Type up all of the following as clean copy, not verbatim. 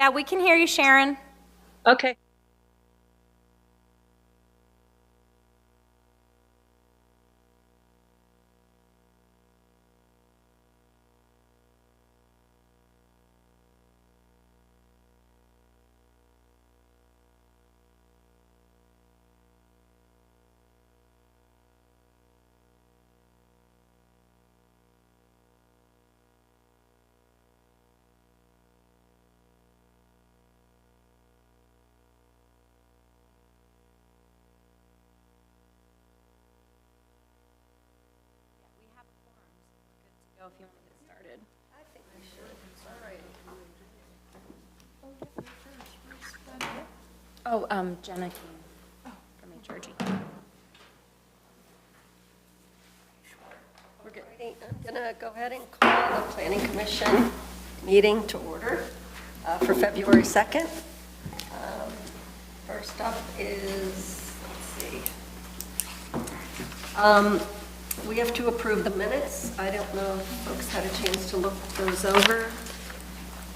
Yeah, we can hear you, Sharon. Okay. We have a quorum, so we're good to go if you want to get started. I think we should. All right. Oh, Jenna came from HRG. We're good. I'm going to go ahead and call the Planning Commission meeting to order for February 2nd. First up is, let's see. We have to approve the minutes. I don't know if folks had a chance to look those over.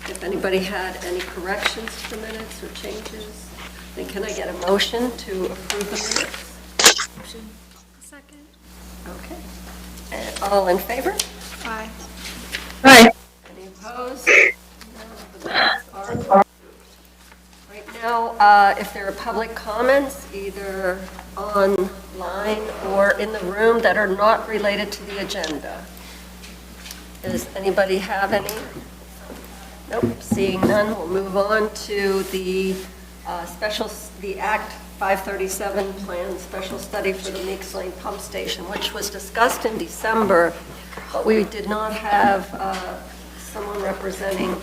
If anybody had any corrections to the minutes or changes, then can I get a motion to approve the minutes? Motion. Second. Okay. And all in favor? Aye. Aye. Any opposed? No, the minutes are approved. Right now, if there are public comments, either online or in the room that are not related to the agenda, does anybody have any? Nope, seeing none, we'll move on to the the Act 537 plan special study for the Meeks Lane Pump Station, which was discussed in December, but we did not have someone representing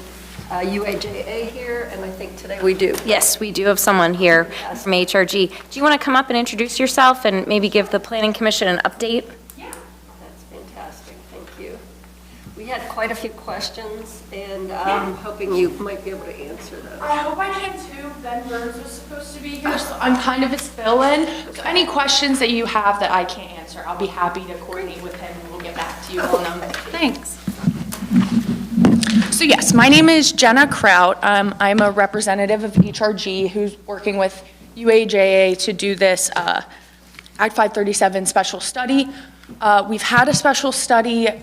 UAJA here, and I think today we do. Yes, we do have someone here from HRG. Do you want to come up and introduce yourself and maybe give the Planning Commission an update? Yeah. That's fantastic, thank you. We had quite a few questions, and I'm hoping you might be able to answer those. I hope I can too. Ben Burns was supposed to be here, so I'm kind of his fill-in. So any questions that you have that I can't answer, I'll be happy to coordinate with him, and we'll get back to you on them. Thanks. So yes, my name is Jenna Kraut. I'm a representative of HRG who's working with UAJA to do this Act 537 special study. We've had a special studies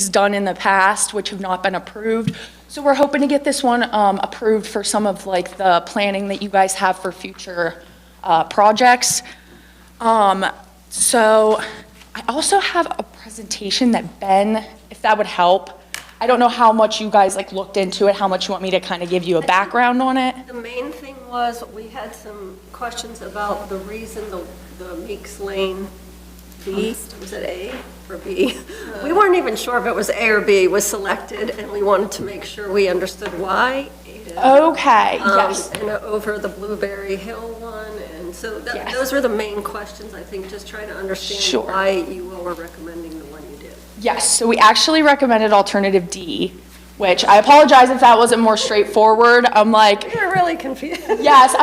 done in the past, which have not been approved. So we're hoping to get this one approved for some of like the planning that you guys have for future projects. So I also have a presentation that Ben, if that would help. I don't know how much you guys like looked into it, how much you want me to kind of give you a background on it. The main thing was, we had some questions about the reason the Meeks Lane B, was it A or B? We weren't even sure if it was A or B was selected, and we wanted to make sure we understood why. Okay, yes. And over the Blueberry Hill one, and so Yes. those were the main questions, I think, just trying to understand Sure. why you all were recommending the one you did. Yes, so we actually recommended alternative D, which I apologize if that wasn't more straightforward. I'm like, You're really confused. yes,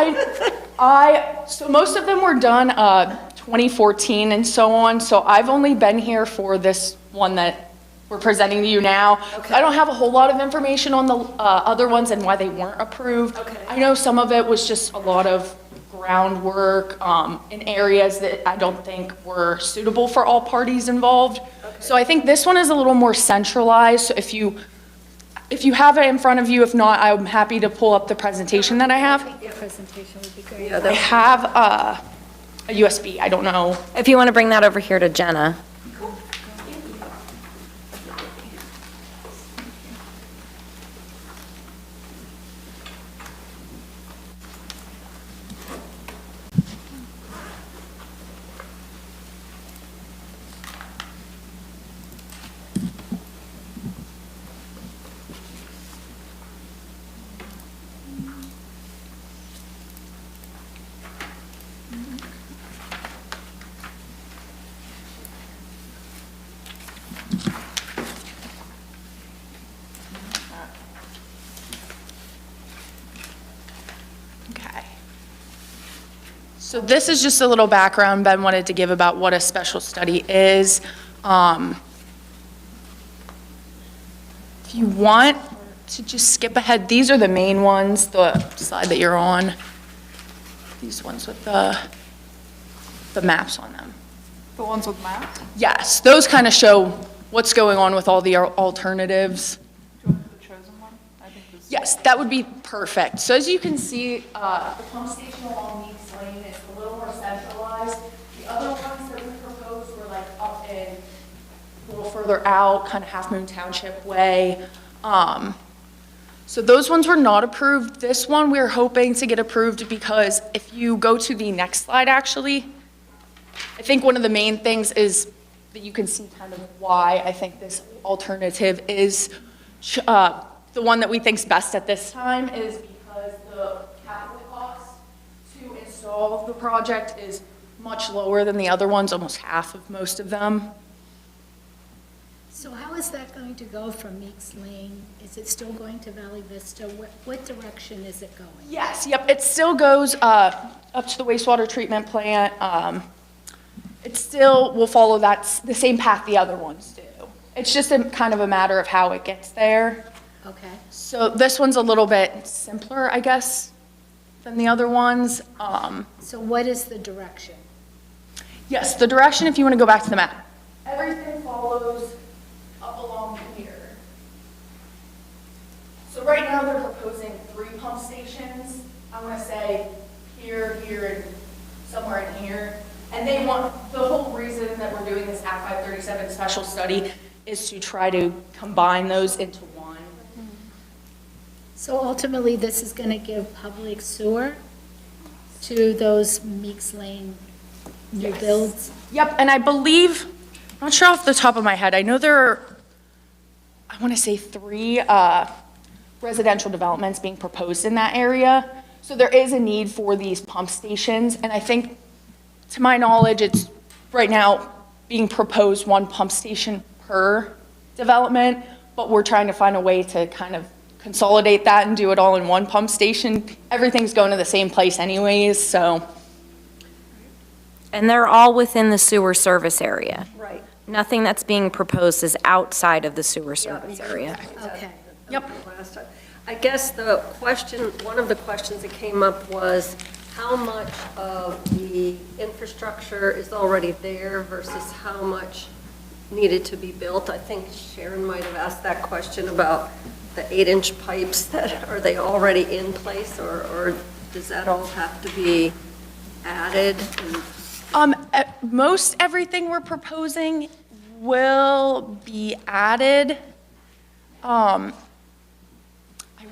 so most of them were done 2014 and so on, so I've only been here for this one that we're presenting to you now. Okay. I don't have a whole lot of information on the other ones and why they weren't approved. Okay. I know some of it was just a lot of groundwork in areas that I don't think were suitable for all parties involved. Okay. So I think this one is a little more centralized. So if you have it in front of you, if not, I'm happy to pull up the presentation that I have. Your presentation would be great. Yeah, I that- have a USB, I don't know. If you want to bring that over here to Jenna. Okay. So this is just a little background Ben wanted to give about what a special study is. If you want, to just skip ahead, these are the main ones, the slide that you're on. These ones with the maps on them. The ones with maps? Yes, those kind of show what's going on with all the alternatives. Do you want the chosen one? I think this. Yes, that would be perfect. So as you can see, the pump station along Meeks Lane is a little more centralized. The other ones that we proposed were like up in a little further out, kind of Half Moon Township way. So those ones were not approved. This one we're hoping to get approved because if you go to the next slide, actually, I think one of the main things is that you can see kind of why I think this alternative is the one that we think is best at this time is because the capital cost to install the project is much lower than the other ones, almost half of most of them. So how is that going to go from Meeks Lane? Is it still going to Valley Vista? What direction is it going? Yes, yep, it still goes up to the wastewater treatment plant. It still will follow the same path the other ones do. It's just kind of a matter of how it gets there. Okay. So this one's a little bit simpler, I guess, than the other ones. So what is the direction? Yes, the direction, if you want to go back to the map, everything follows up along here. So right now they're proposing 3 pump stations. I want to say here, here, and somewhere in here. And they want, the whole reason that we're doing this Act 537 special study is to try to combine those into one. So ultimately, this is going to give public sewer to those Meeks Lane new Yes. builds? Yep, and I believe, I'm not sure off the top of my head, I know there are, I want to say 3 residential developments being proposed in that area. So there is a need for these pump stations, and I think, to my knowledge, it's right now being proposed 1 pump station per development, but we're trying to find a way to kind of consolidate that and do it all in 1 pump station. Everything's going to the same place anyways, so. And they're all within the sewer service area. Right. Nothing that's being proposed is outside of the sewer service Yeah. area. Okay. Yep. Last time. I guess the question, one of the questions that came up was how much of the infrastructure is already there versus how much needed to be built? I think Sharon might have asked that question about the 8-inch pipes that, are they already in place or does that all have to be added? Most everything we're proposing will be added. I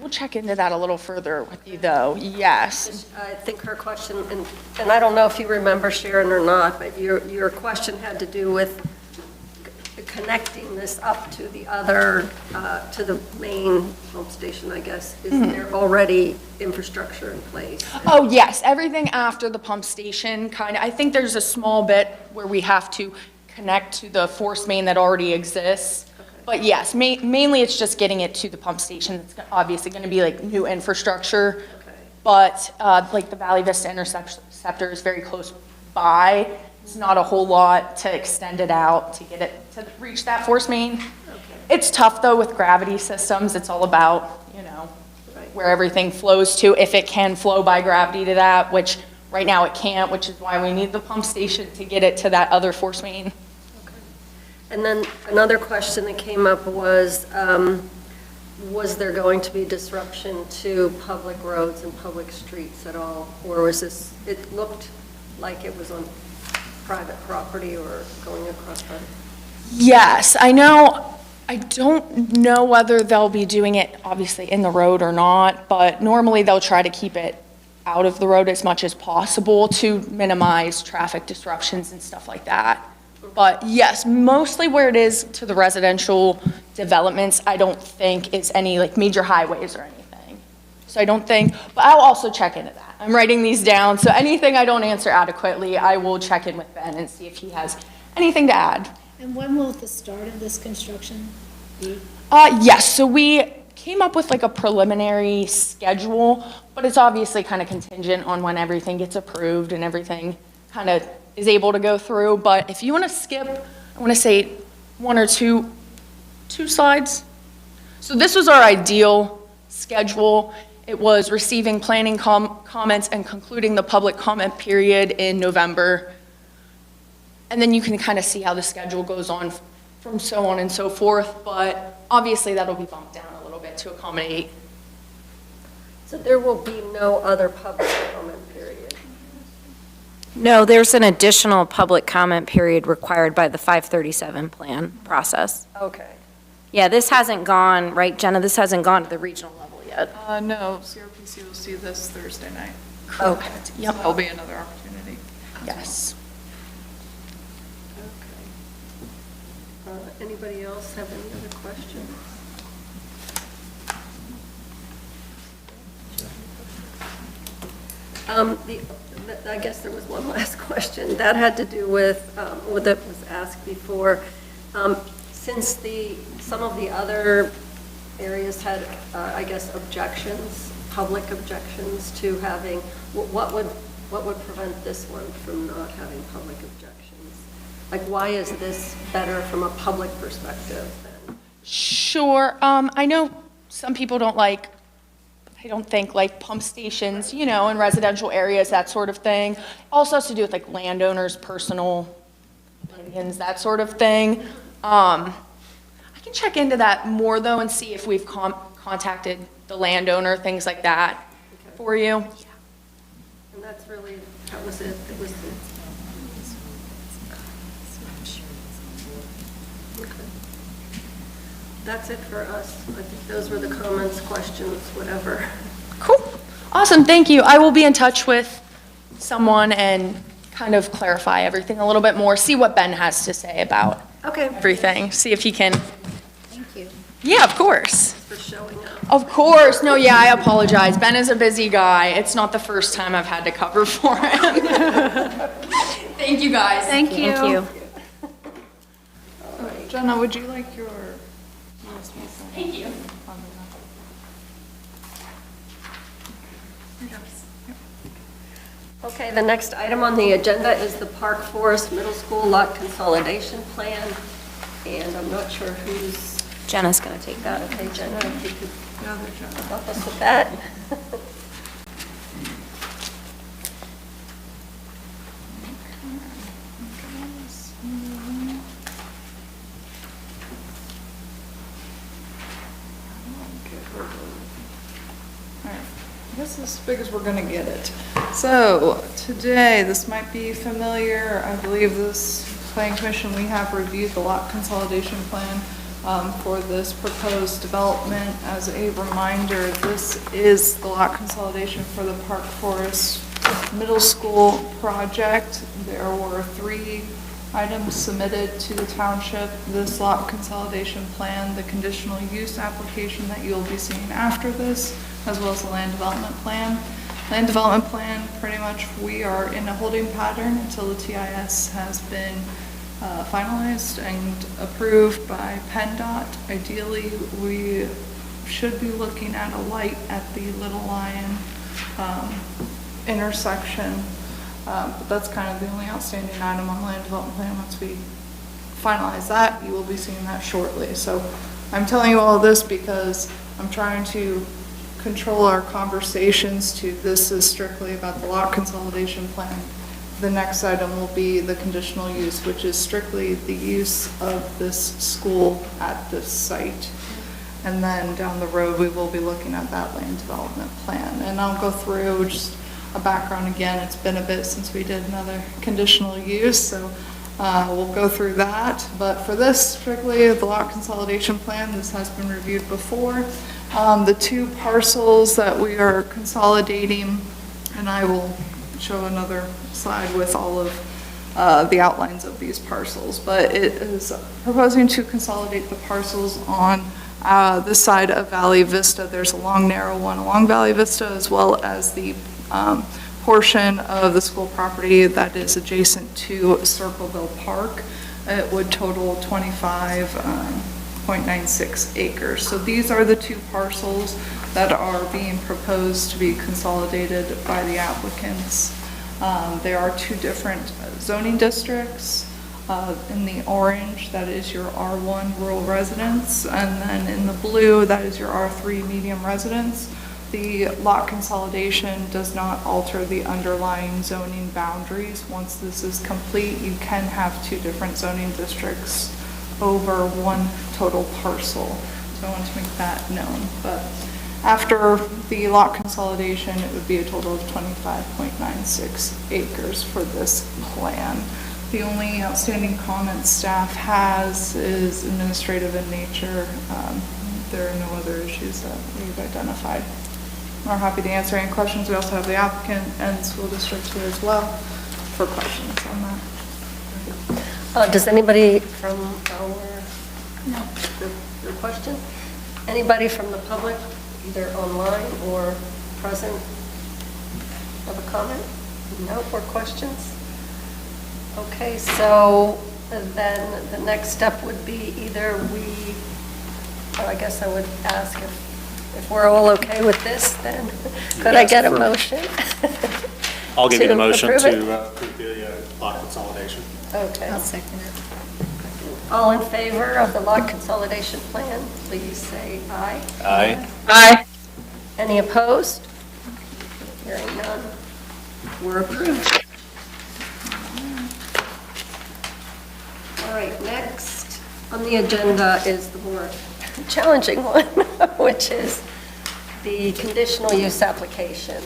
will check into that a little further with you, though. Yes. I think her question, and I don't know if you remember Sharon or not, but your question had to do with connecting this up to the other, to the main pump station, I guess. Is there already infrastructure in place? Oh, yes, everything after the pump station, kind of. I think there's a small bit where we have to connect to the force main that already exists. But yes, mainly it's just getting it to the pump station. It's obviously going to be like new infrastructure. Okay. But like the Valley Vista interceptor is very close by. It's not a whole lot to extend it out to get it to reach that force main. Okay. It's tough though with gravity systems. It's all about, you know, Right. where everything flows to, if it can flow by gravity to that, which right now it can't, which is why we need the pump station to get it to that other force main. And then another question that came up was there going to be disruption to public roads and public streets at all? Or was this, it looked like it was on private property or going across private? Yes, I know. I don't know whether they'll be doing it obviously in the road or not, but normally they'll try to keep it out of the road as much as possible to minimize traffic disruptions and stuff like that. But yes, mostly where it is to the residential developments, I don't think it's any like major highways or anything. So I don't think, but I'll also check into that. I'm writing these down, so anything I don't answer adequately, I will check in with Ben and see if he has anything to add. And when will the start of this construction be? Yes, so we came up with like a preliminary schedule, but it's obviously kind of contingent on when everything gets approved and everything kind of is able to go through. But if you want to skip, I want to say 1 or 2 slides. So this was our ideal schedule. It was receiving planning comments and concluding the public comment period in November. And then you can kind of see how the schedule goes on from so on and so forth, but obviously that'll be bumped down a little bit to accommodate. So there will be no other public comment period? No, there's an additional public comment period required by the 537 plan process. Okay. Yeah, this hasn't gone, right, Jenna, this hasn't gone to the regional level yet. No, CRPC will see this Thursday night. Okay. Yep. There'll be another opportunity. Yes. Okay. Anybody else have any other questions? I guess there was one last question. That had to do with what that was asked before. Since some of the other areas had, I guess, objections, public objections to having, what would prevent this one from not having public objections? Like, why is this better from a public perspective than? Sure. I know some people don't like, I don't think like pump stations, you know, in residential areas, that sort of thing. Also has to do with like landowners' personal opinions, that sort of thing. I can check into that more though and see if we've contacted the landowner, things like that for you. And that was it. It was the. Okay. That's it for us. I think those were the comments, questions, whatever. Cool. Awesome. Thank you. I will be in touch with someone and kind of clarify everything a little bit more, see what Ben has to say about Okay. everything, see if he can. Thank you. Yeah, of course. For showing up. Of course. No, yeah, I apologize. Ben is a busy guy. It's not the first time I've had to cover for him. Thank you, guys. Thank you. Jenna, would you like your USB? Thank you. Okay, the next item on the agenda is the Park Forest Middle School lot consolidation plan. And I'm not sure who's, Jenna's going to take that. okay, Jenna, if you could help us with that. This is as big as we're gonna get it. So today, this might be familiar, I believe this planning commission, we have reviewed the lot consolidation plan for this proposed development. As a reminder, this is the lot consolidation for the Park Forest Middle School project. There were 3 items submitted to the township: this lot consolidation plan, the conditional use application that you'll be seeing after this, as well as the land development plan. Land development plan, pretty much we are in a holding pattern until the TIS has been finalized and approved by PennDOT. Ideally, we should be looking at a light at the Little Lion intersection. But that's kind of the only outstanding item on the land development plan. Once we finalize that, you will be seeing that shortly. So I'm telling you all this because I'm trying to control our conversations to this is strictly about the lot consolidation plan. The next item will be the conditional use, which is strictly the use of this school at this site. And then down the road, we will be looking at that land development plan. And I'll go through just a background again. It's been a bit since we did another conditional use, so we'll go through that. But for this, strictly the lot consolidation plan, this has been reviewed before. The 2 parcels that we are consolidating, and I will show another slide with all of the outlines of these parcels, but it is proposing to consolidate the parcels on this side of Valley Vista. There's a long, narrow one along Valley Vista, as well as the portion of the school property that is adjacent to Circleville Park. It would total 25.96 acres. So these are the 2 parcels that are being proposed to be consolidated by the applicants. There are 2 different zoning districts. In the orange, that is your R1 rural residence, and then in the blue, that is your R3 medium residence. The lot consolidation does not alter the underlying zoning boundaries. Once this is complete, you can have two different zoning districts over one total parcel. So I want to make that known. But after the lot consolidation, it would be a total of 25.96 acres for this plan. The only outstanding comment staff has is administrative in nature. There are no other issues that we've identified. We're happy to answer any questions. We also have the applicant and school district here as well for questions on that. Does anybody from our, your question? Anybody from the public, either online or present, have a comment? No, or questions? Okay, so then the next step would be either I guess I would ask if we're all okay with this, then could I get a motion? I'll give you the motion approve it? to approve the lot consolidation. Okay. I'll second it. All in favor of the lot consolidation plan, please say aye. Aye. Aye. Any opposed? Hearing none, we're approved. All right, next on the agenda is the more challenging one, which is the conditional use application.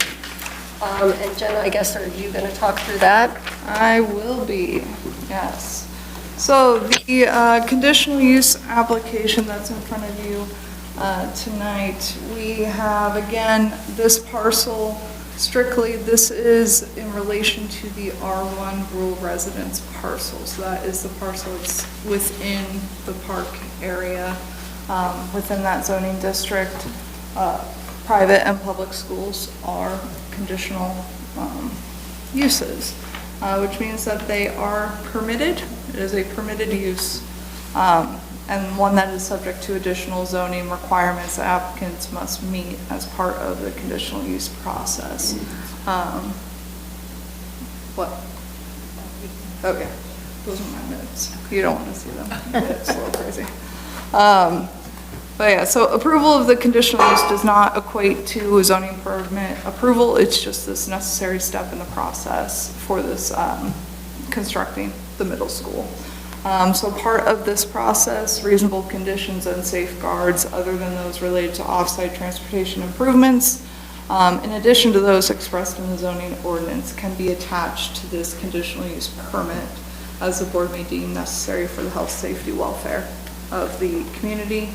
And Jenna, I guess, are you going to talk through that? I will be, yes. So the conditional use application that's in front of you tonight, we have, again, this parcel strictly, this is in relation to the R1 rural residence parcel. So that is the parcel that's within the park area, within that zoning district. Private and public schools are conditional uses, which means that they are permitted. It is a permitted use, and one that is subject to additional zoning requirements that applicants must meet as part of the conditional use process. What? Okay, those are my notes. You don't want to see them. It's a little crazy. But yeah, so approval of the conditional use does not equate to a zoning permit approval. It's just this necessary step in the process for this constructing the middle school. So part of this process, reasonable conditions and safeguards other than those related to off-site transportation improvements, in addition to those expressed in the zoning ordinance, can be attached to this conditional use permit as the board may deem necessary for the health, safety, welfare of the community.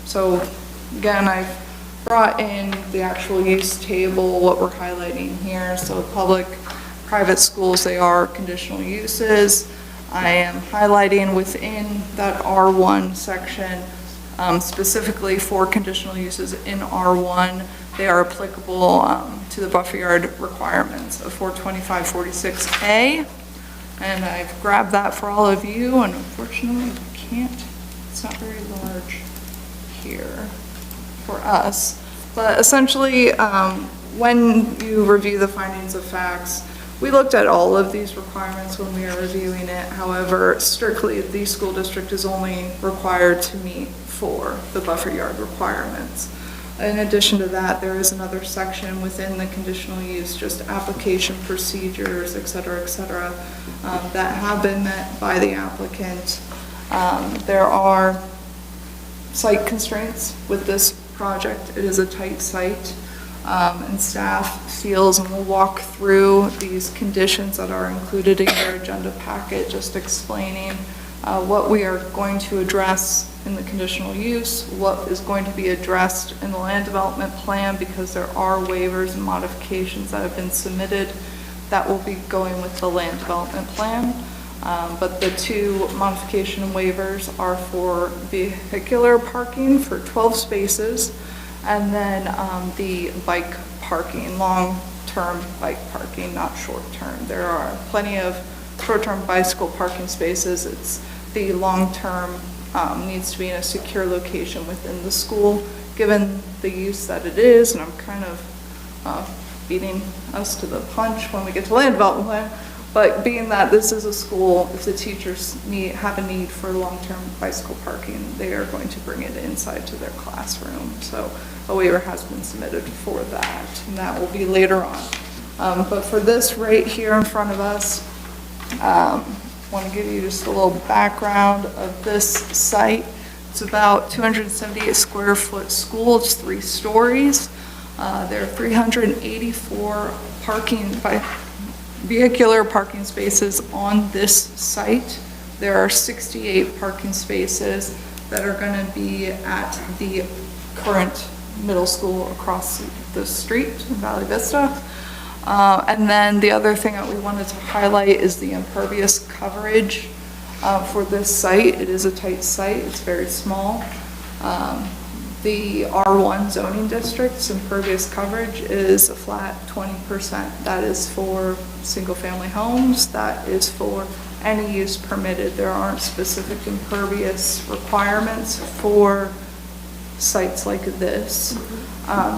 So again, I've brought in the actual use table, what we're highlighting here. So public, private schools, they are conditional uses. I am highlighting within that R1 section, specifically for conditional uses in R1, they are applicable to the buffer yard requirements of 425-46A. And I've grabbed that for all of you, and unfortunately, I can't. It's not very large here for us, but essentially, when you review the findings of facts, we looked at all of these requirements when we are reviewing it. However, strictly, the school district is only required to meet for the buffer yard requirements. In addition to that, there is another section within the conditional use, just application procedures, et cetera, that have been met by the applicant. There are site constraints with this project. It is a tight site, and staff feels, and we'll walk through these conditions that are included in your agenda packet, just explaining what we are going to address in the conditional use, what is going to be addressed in the land development plan, because there are waivers and modifications that have been submitted that will be going with the land development plan. But the two modification waivers are for vehicular parking for 12 spaces, and then the bike parking, long-term bike parking, not short-term. There are plenty of short-term bicycle parking spaces. It's the long-term needs to be in a secure location within the school, given the use that it is, and I'm kind of beating us to the punch when we get to land development plan. But being that this is a school, if the teachers have a need for long-term bicycle parking, they are going to bring it inside to their classroom. So a waiver has been submitted for that, and that will be later on. But for this right here in front of us, want to give you just a little background of this site. It's about 278 square foot school, it's 3 stories. There are 384 vehicular parking spaces on this site. There are 68 parking spaces that are going to be at the current middle school across the street in Valley Vista. And then the other thing that we wanted to highlight is the impervious coverage for this site. It is a tight site, it's very small. The R1 zoning district's impervious coverage is a flat 20%. That is for single-family homes, that is for any use permitted. There aren't specific impervious requirements for sites like this.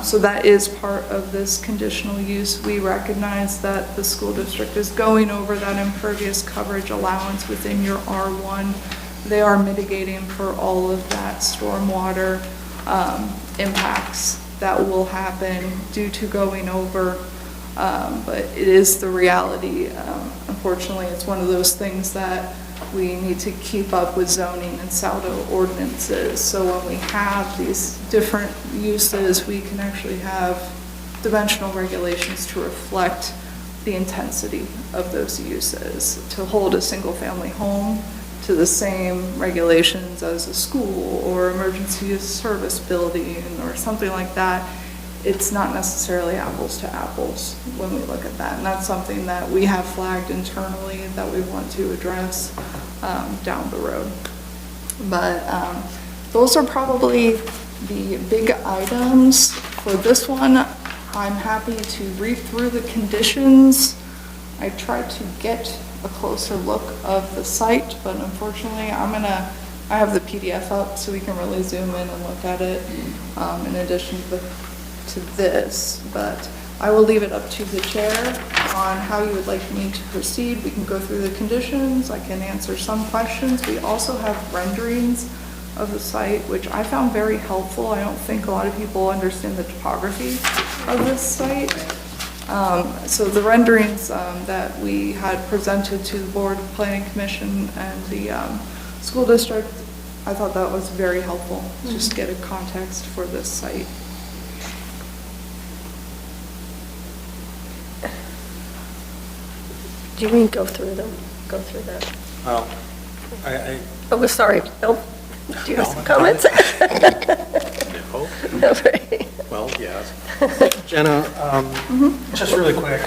So that is part of this conditional use. We recognize that the school district is going over that impervious coverage allowance within your R1. They are mitigating for all of that stormwater impacts that will happen due to going over, but it is the reality. Unfortunately, it's one of those things that we need to keep up with zoning and SALDO ordinances. So when we have these different uses, we can actually have dimensional regulations to reflect the intensity of those uses. To hold a single-family home to the same regulations as a school or emergency use service building or something like that, it's not necessarily apples to apples when we look at that. And that's something that we have flagged internally that we want to address down the road. But those are probably the big items for this one. I'm happy to read through the conditions. I tried to get a closer look of the site, but unfortunately I have the PDF up so we can really zoom in and look at it in addition to this, but I will leave it up to the chair on how you would like me to proceed. We can go through the conditions, I can answer some questions. We also have renderings of the site, which I found very helpful. I don't think a lot of people understand the topography of this site. So the renderings that we had presented to the Board, Planning Commission, and the school district, I thought that was very helpful, just to get a context for this site. Do you mean go through them? Go through that? Well, I Oh, sorry, nope. Do you have some comments? no. No, right. Well, yes. Jenna, just really quick,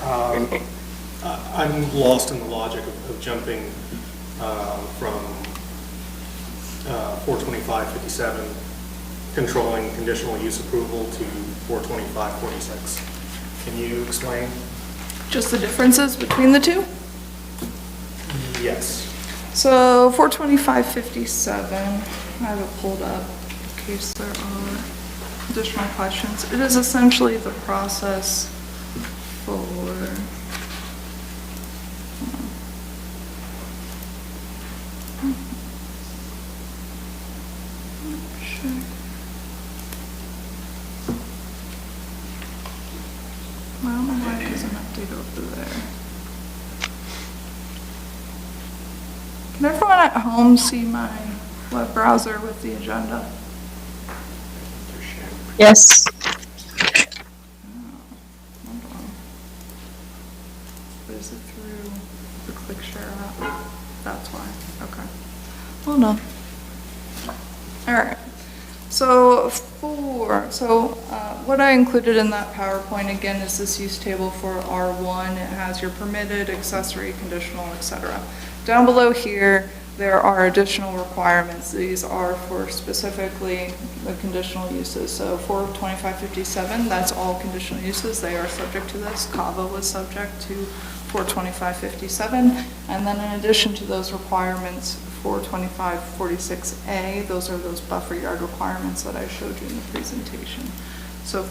I'm lost in the logic of jumping from 42557, controlling conditional use approval, to 42546. Can you explain? Just the differences between the two? Yes. So 42557, I have it pulled up in case there are additional questions. It is essentially the process for I don't know why it doesn't update over there. Can everyone at home see my web browser with the agenda? Yes. Hold on. Is it through the Click Share app? That's why. Okay. Hold on. All right. So what I included in that PowerPoint again is this use table for R1. It has your permitted, accessory, conditional, etc. Down below here, there are additional requirements. These are for specifically the conditional uses. So for 2557, that's all conditional uses. They are subject to this. Kava was subject to 42557. And then in addition to those requirements, 42546A, those are those buffer yard requirements that I showed you in the presentation. So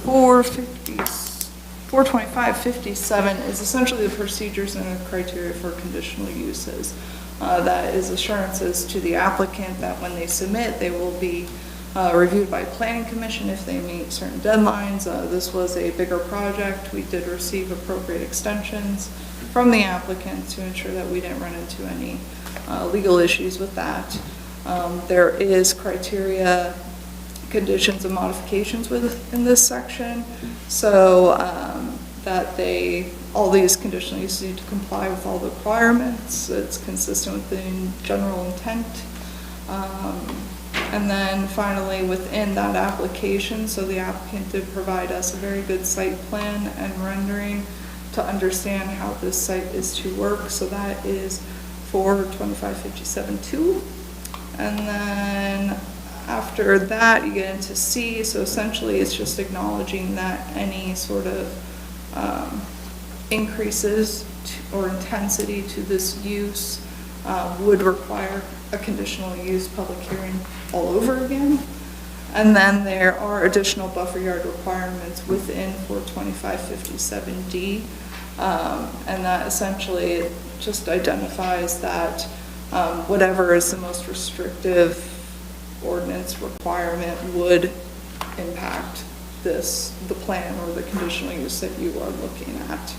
42557 is essentially the procedures and the criteria for conditional uses. That is assurances to the applicant that when they submit, they will be reviewed by planning commission if they meet certain deadlines. This was a bigger project. We did receive appropriate extensions from the applicant to ensure that we didn't run into any legal issues with that. There is criteria, conditions and modifications within this section, so that all these conditional uses need to comply with all the requirements. It's consistent with the general intent. And then finally, within that application, so the applicant did provide us a very good site plan and rendering to understand how this site is to work. So that is for 2557-2. And then after that, you get into C. So essentially, it's just acknowledging that any sort of increases or intensity to this use would require a conditional use public hearing all over again. And then there are additional buffer yard requirements within 42557D. And that essentially just identifies that whatever is the most restrictive ordinance requirement would impact the plan or the conditional use that you are looking at.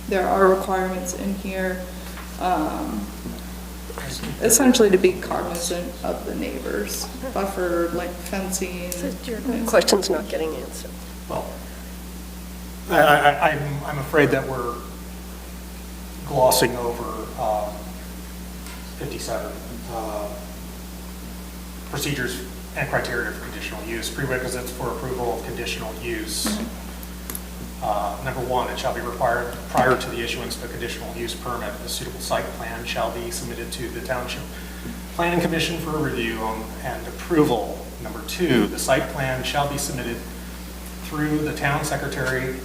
There are requirements in here essentially to be cognizant of the neighbors, buffer, like fencing. Question's not getting answered. Well, I'm afraid that we're glossing over 57, procedures and criteria for conditional use, prerequisites for approval of conditional use. Number one, it shall be required prior to the issuance of a conditional use permit, a suitable site plan shall be submitted to the Township Planning Commission for review and approval. Number two, the site plan shall be submitted through the town secretary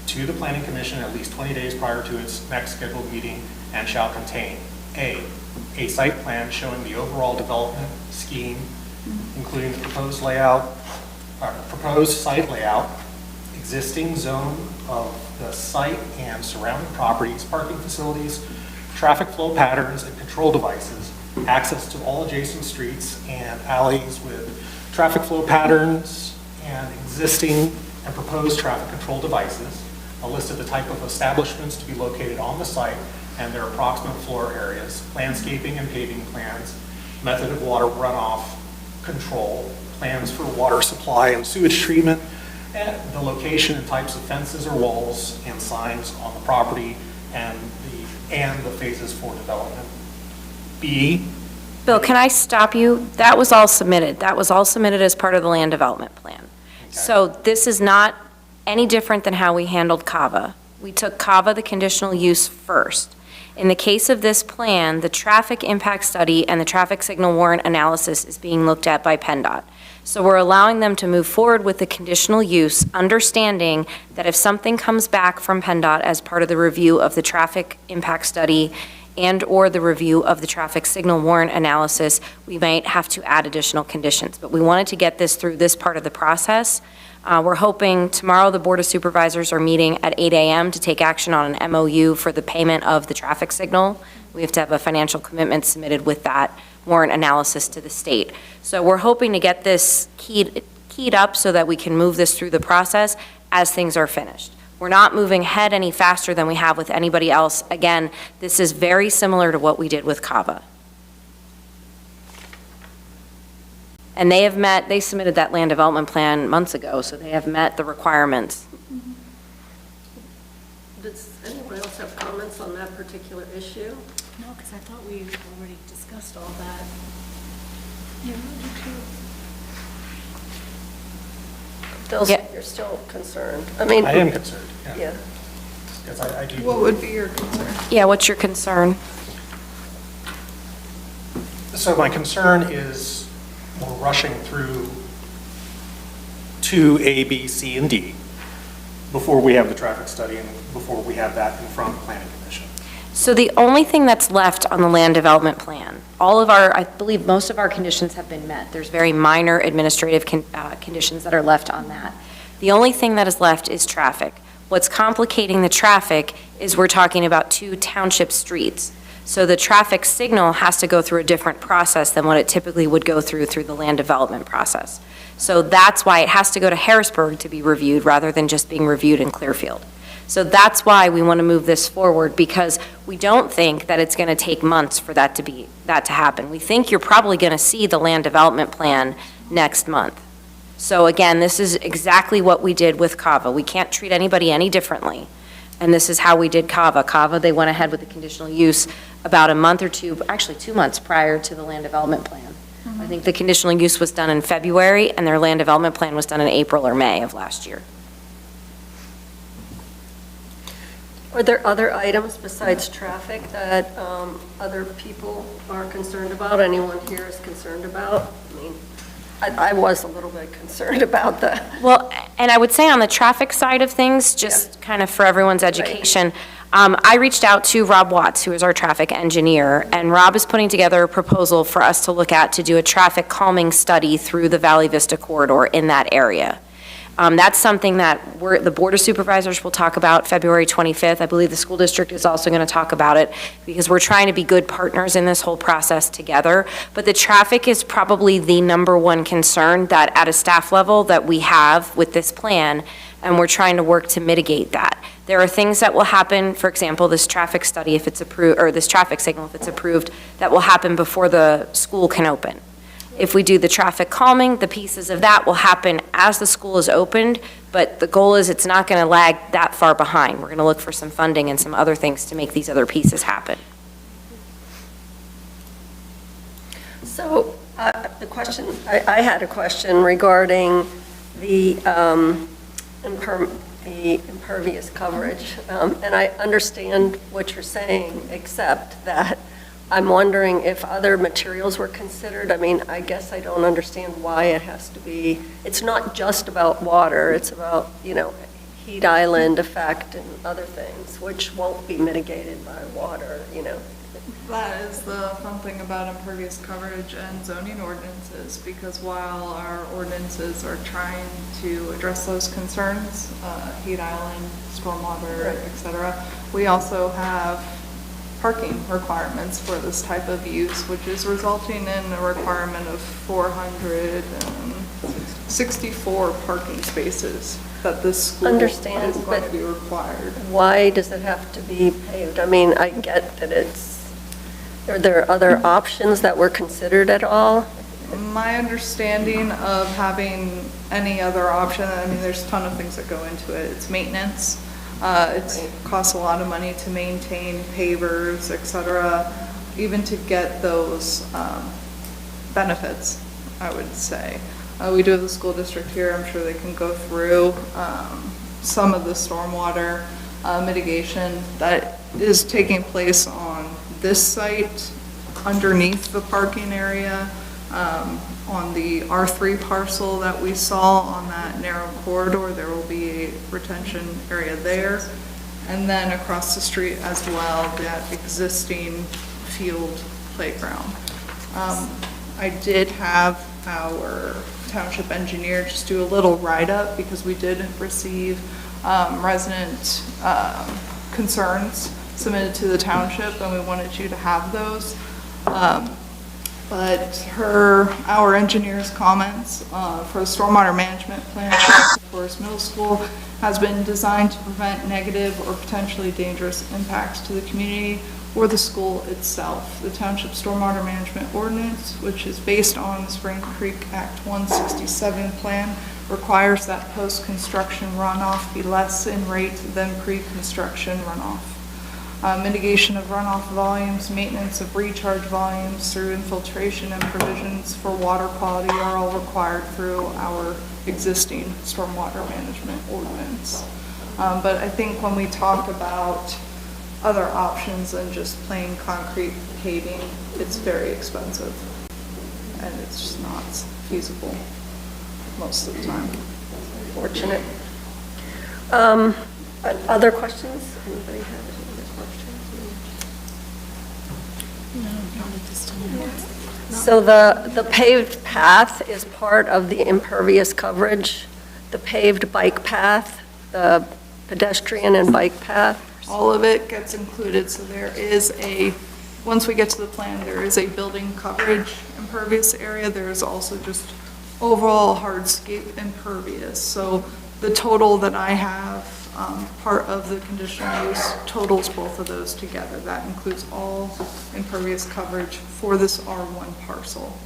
to the Planning Commission at least 20 days prior to its next scheduled meeting and shall contain a site plan showing the overall development scheme, including the proposed site layout, existing zone of the site and surrounding properties, parking facilities, traffic flow patterns and control devices, access to all adjacent streets and alleys with traffic flow patterns and existing and proposed traffic control devices, a list of the type of establishments to be located on the site and their approximate floor areas, landscaping and paving plans, method of water runoff control, plans for water supply and sewage treatment, and the location and types of fences or walls and signs on the property and the phases for development. B. Bill, can I stop you? That was all submitted. That was all submitted as part of the land development plan. Okay. So this is not any different than how we handled CAVA. We took CAVA, the conditional use, first. In the case of this plan, the traffic impact study and the traffic signal warrant analysis is being looked at by PennDOT. So we're allowing them to move forward with the conditional use, understanding that if something comes back from PennDOT as part of the review of the traffic impact study and/or the review of the traffic signal warrant analysis, we might have to add additional conditions. But we wanted to get this through this part of the process. We're hoping tomorrow the Board of Supervisors are meeting at 8 a.m. to take action on an MOU for the payment of the traffic signal. We have to have a financial commitment submitted with that warrant analysis to the state. So we're hoping to get this keyed up so that we can move this through the process as things are finished. We're not moving ahead any faster than we have with anybody else. Again, this is very similar to what we did with CAVA. And they submitted that land development plan months ago, so they have met the requirements. Does anyone else have comments on that particular issue? No, because I thought we already discussed all that. Bill, Yeah. you're still concerned. I mean, I am concerned, yeah. Because I do. What would be your concern? Yeah, what's your concern? So my concern is we're rushing through 2A, B, C, and D before we have the traffic study and before we have that in front of the Planning Commission. So the only thing that's left on the land development plan, I believe most of our conditions have been met. There's very minor administrative conditions that are left on that. The only thing that is left is traffic. What's complicating the traffic is we're talking about 2 township streets. So the traffic signal has to go through a different process than what it typically would go through the land development process. So that's why it has to go to Harrisburg to be reviewed rather than just being reviewed in Clearfield. So that's why we want to move this forward, because we don't think that it's going to take months for that to happen. We think you're probably going to see the land development plan next month. So again, this is exactly what we did with Kava. We can't treat anybody any differently. And this is how we did Kava. Kava, they went ahead with the conditional use about a month or two, actually 2 months prior to the land development plan. I think the conditional use was done in February, and their land development plan was done in April or May of last year. Are there other items besides traffic that other people are concerned about, anyone here is concerned about? I mean, I was a little bit concerned about the, Well, and I would say on the traffic side of things, just kind of for everyone's education, I reached out to Rob Watts, who is our traffic engineer, and Rob is putting together a proposal for us to look at to do a traffic calming study through the Valley Vista corridor in that area. That's something that the Board of Supervisors will talk about February 25th. I believe the school district is also going to talk about it, because we're trying to be good partners in this whole process together. But the traffic is probably the number one concern that at a staff level that we have with this plan, and we're trying to work to mitigate that. There are things that will happen, for example, this traffic study, if it's approved, or this traffic signal, if it's approved, that will happen before the school can open. If we do the traffic calming, the pieces of that will happen as the school is opened, but the goal is it's not going to lag that far behind. We're going to look for some funding and some other things to make these other pieces happen. so the question, I had a question regarding the impervious coverage, and I understand what you're saying, except that I'm wondering if other materials were considered. I mean, I guess I don't understand why it has to be, it's not just about water, it's about, heat island effect and other things, which won't be mitigated by water, That is the fun thing about impervious coverage and zoning ordinances, because while our ordinances are trying to address those concerns, heat island, stormwater, et cetera, we also have parking requirements for this type of use, which is resulting in a requirement of 464 parking spaces that this school is going to be required. Why does it have to be paved? I mean, I get that are there other options that were considered at all? My understanding of having any other option, I mean, there's a ton of things that go into it. It's maintenance. It costs a lot of money to maintain pavers, et cetera, even to get those benefits, I would say. We do have the school district here. I'm sure they can go through some of the stormwater mitigation that is taking place on this site underneath the parking area. On the R3 parcel that we saw on that narrow corridor, there will be a retention area there. And then across the street as well, that existing field playground. I did have our township engineer just do a little write-up, because we did receive resident concerns submitted to the township, and we wanted you to have those. But our engineer's comments for the stormwater management plan for Forest Middle School has been designed to prevent negative or potentially dangerous impacts to the community or the school itself. The Township Stormwater Management Ordinance, which is based on the Spring Creek Act 167 plan, requires that post-construction runoff be less in rate than pre-construction runoff. Mitigation of runoff volumes, maintenance of recharge volumes through infiltration, and provisions for water quality are all required through our existing stormwater management ordinance. But I think when we talk about other options than just plain concrete paving, it's very expensive, and it's just not feasible most of the time. Fortunate. Other questions? Anybody have any other questions? So the paved path is part of the impervious coverage, the paved bike path, the pedestrian and bike path? All of it gets included, so there is once we get to the plan, there is a building coverage impervious area. There is also just overall hardscape impervious. So the total that I have, part of the conditional use totals both of those together. That includes all impervious coverage for this R1 parcel.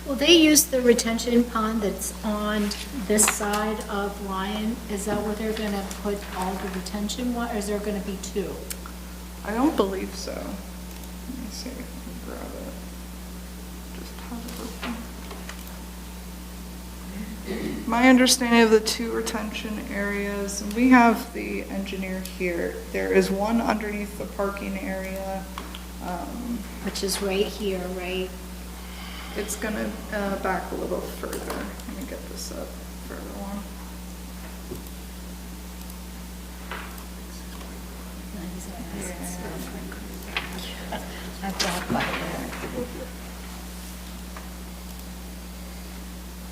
Will they use the retention pond that's on this side of Lion? Is that where they're going to put all the retention water, or is there going to be two? I don't believe so. Let me see if I can grab it. Just have it open. My understanding of the two retention areas, and we have the engineer here, there is one underneath the parking area. Which is right here, right? It's gonna back a little further. Let me get this up for everyone. I brought by there.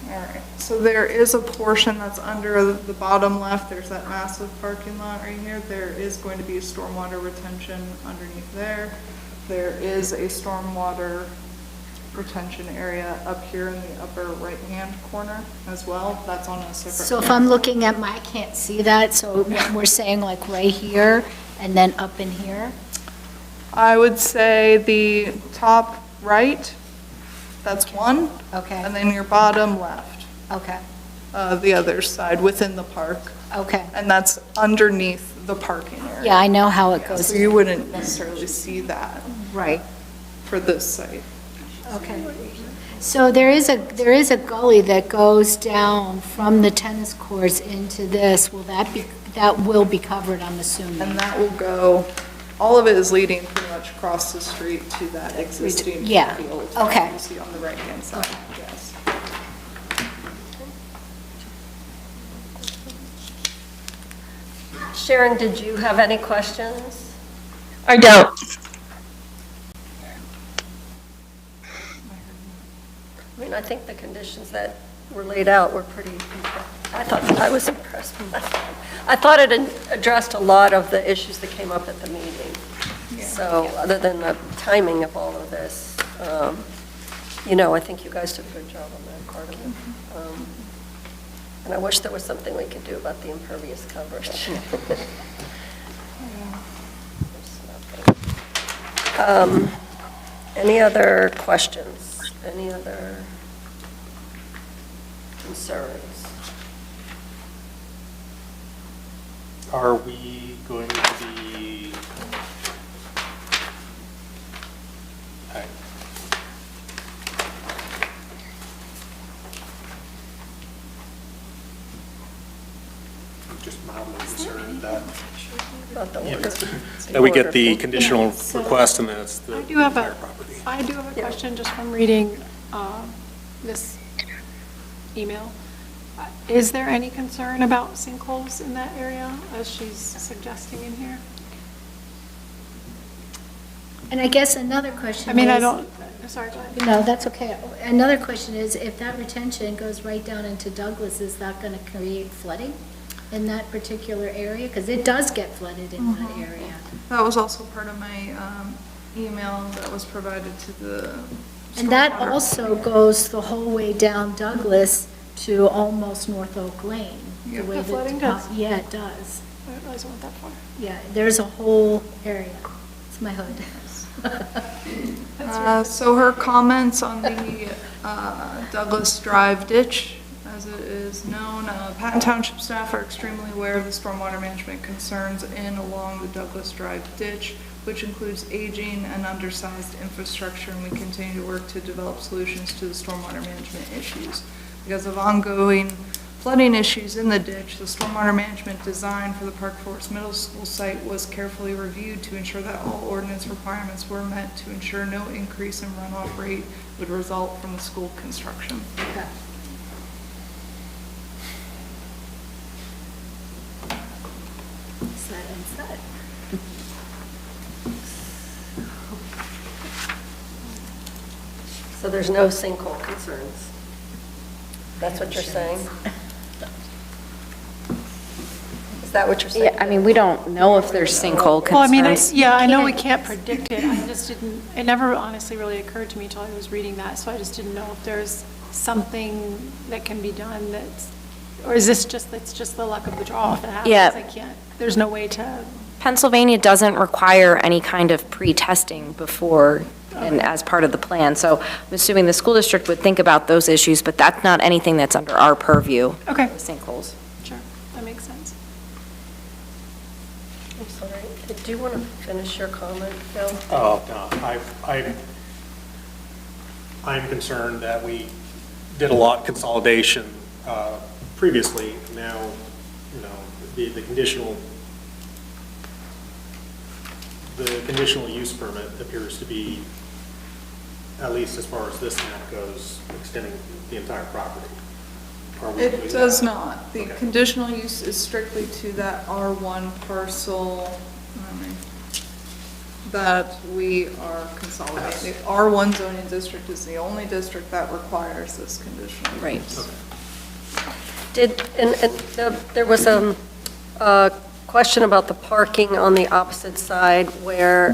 All right, so there is a portion that's under the bottom left. There's that massive parking lot right here. There is going to be stormwater retention underneath there. There is a stormwater retention area up here in the upper right-hand corner as well. That's on a separate. So if I'm looking at I can't see that, so we're saying like right here and then up in here? I would say the top right, that's one. Okay. And then your bottom left, Okay, the other side within the park. okay. And that's underneath the parking area. Yeah, I know how it goes. So you wouldn't necessarily see that Right, for this site. okay. So there is a gully that goes down from the tennis courts into this. That will be covered, I'm assuming? And that will go, all of it is leading pretty much across the street to that existing Yeah, field. okay. You see on the right-hand side, yes. Sharon, did you have any questions? I don't. I mean, I think the conditions that were laid out were pretty, I was impressed with that. I thought it addressed a lot of the issues that came up at the meeting. So, other than the timing of all of this, I think you guys did a good job on that part of it. And I wish there was something we could do about the impervious coverage. Any other questions? Any other concerns? Are we going to be, I- I'm just mildly concerned that, About the yeah, order? that we get the Order. conditional Yeah, so request and then it's the I do have entire a, property. I do have a Yeah. question just from reading this email. Is there any concern about sinkholes in that area, as she's suggesting in here? And I guess another question I mean, I is- don't, sorry, go ahead. No, that's okay. Another question is, if that retention goes right down into Douglas, is that going to create flooding in that particular area? Because it does get flooded in that area. That was also part of my email that was provided to the. And that stormwater. also goes the whole way down Douglas to almost North Oak Lane. Yeah. way The that flooding does? Yeah, it does. I didn't realize it went that far. Yeah, there's a whole area. It's my hood. So her comments on the Douglas Drive ditch, as it is known, Patton Township staff are extremely aware of the stormwater management concerns in along the Douglas Drive ditch, which includes aging and undersized infrastructure, and we continue to work to develop solutions to the stormwater management issues. Because of ongoing flooding issues in the ditch, the stormwater management design for the Park Forest Middle School site was carefully reviewed to ensure that all ordinance requirements were met to ensure no increase in runoff rate would result from the school construction. Said and said. So there's no sinkhole concerns? That's what you're saying? that what you're saying? Yeah, I mean, we don't know if there's sinkhole Well, I mean, concerns. I know we can't predict it. I just didn't, it never honestly really occurred to me until I was reading that. So I just didn't know if there's something that can be done that's, or is this just, it's just the luck of the draw if it happens? Yeah. I can't, there's no way to, Pennsylvania doesn't require any kind of pre-testing before and as part of the plan. So I'm assuming the school district would think about those issues, but that's not anything that's under our purview. okay, with Sinkholes. sure, that makes sense. I'm sorry. Do you want to finish your comment, Phil? Oh, no, I'm concerned that we did a lot consolidation previously. Now, you know, the conditional use permit appears to be, at least as far as this map goes, extending the entire property. Are we doing It does that? not. The Okay. conditional use is strictly to that R1 parcel that we are consolidating. The R1 zoning district is the only district that requires this conditional use. Right. There was a question about the parking on the opposite side where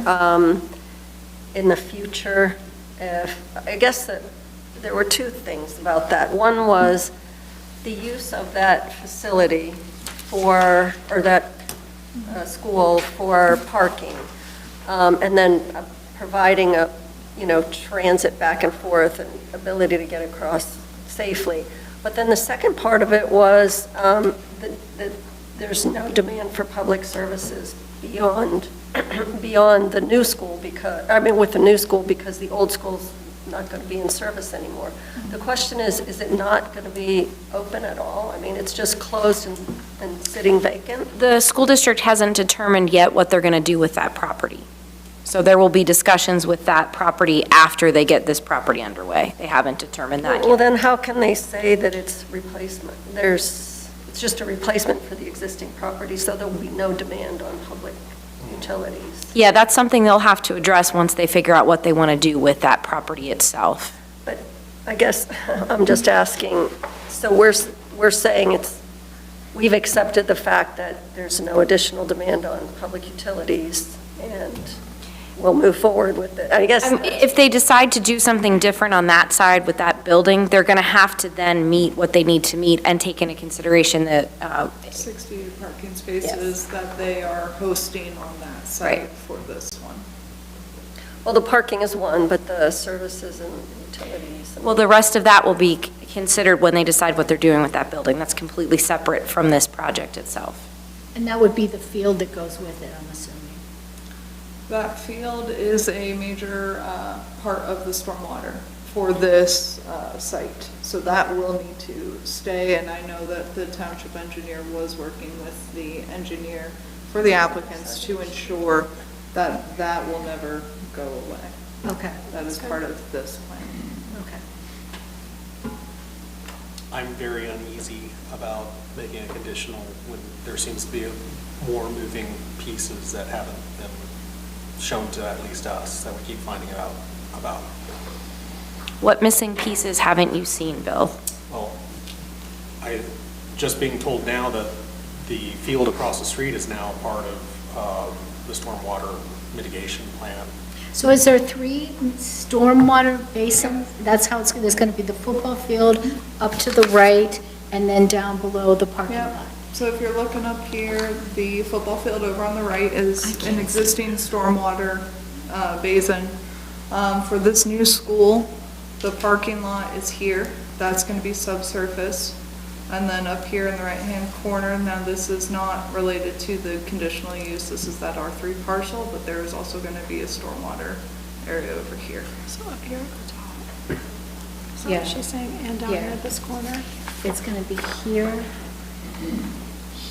in the future, I guess that there were two things about that. One was the use of that facility or that school for parking, and then providing transit back and forth and ability to get across safely. But then the second part of it was that there's no demand for public services beyond the new school with the new school, because the old school's not going to be in service anymore. The question is it not going to be open at all? I mean, it's just closed and sitting vacant? The school district hasn't determined yet what they're going to do with that property. So there will be discussions with that property after they get this property underway. They haven't determined that Well, yet. then how can they say that it's replacement? It's just a replacement for the existing property, so there will be no demand on public utilities. Yeah, that's something they'll have to address once they figure out what they want to do with that property itself. But I guess I'm just asking, so we're saying we've accepted the fact that there's no additional demand on public utilities, and we'll move forward with it. I guess, If they decide to do something different on that side with that building, they're going to have to then meet what they need to meet and take into consideration that, 60 parking spaces that they are hosting on that site Right. for this one. well, the parking is one, but the services and utilities. well, the rest of that will be considered when they decide what they're doing with that building. That's completely separate from this project itself. And that would be the field that goes with it, I'm assuming. That field is a major part of the stormwater for this site. So that will need to stay, and I know that the township engineer was working with the engineer for the applicants to ensure that that will never go away. Okay, That is part of this plan. okay. I'm very uneasy about making a conditional when there seems to be more moving pieces that haven't been shown to at least us, that we keep finding out about. What missing pieces haven't you seen, Bill? Well, just being told now that the field across the street is now part of the stormwater mitigation plan. So is there 3 stormwater basins? That's how there's going to be the football field up to the right and then down below the parking Yeah. lot? So if you're looking up here, the football field over on the right is an existing stormwater basin. For this new school, the parking lot is here. That's going to be subsurface. And then up here in the right-hand corner, now this is not related to the conditional use. This is that R3 parcel, but there is also going to be a stormwater area over here. So up here at the top. Is that Yeah. what she's saying? And down Yeah. here at this corner? It's going to be here,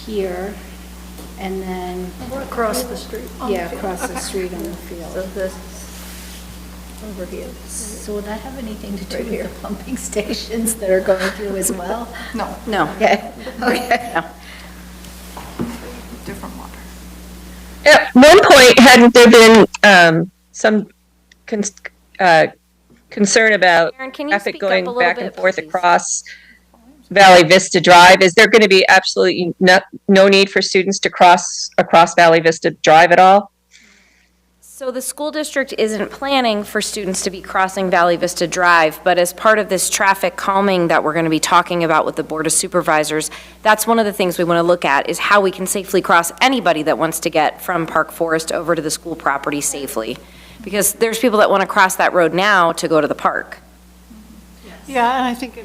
here, and then, We're across the street. yeah, across the street on the So field. this over here. So will that have anything to do Right with here. the pumping stations that are going through as well? No, No. Okay, okay. No. different water. At one point, hadn't there been some concern about Aaron, can you traffic speak up going a little back bit, and forth please? across Valley Vista Drive, is there going to be absolutely no need for students to cross across Valley Vista Drive at all? So the school district isn't planning for students to be crossing Valley Vista Drive, but as part of this traffic calming that we're going to be talking about with the Board of Supervisors, that's one of the things we want to look at, is how we can safely cross anybody that wants to get from Park Forest over to the school property safely. Because there's people that want to cross that road now to go to the park. Yeah, and I think,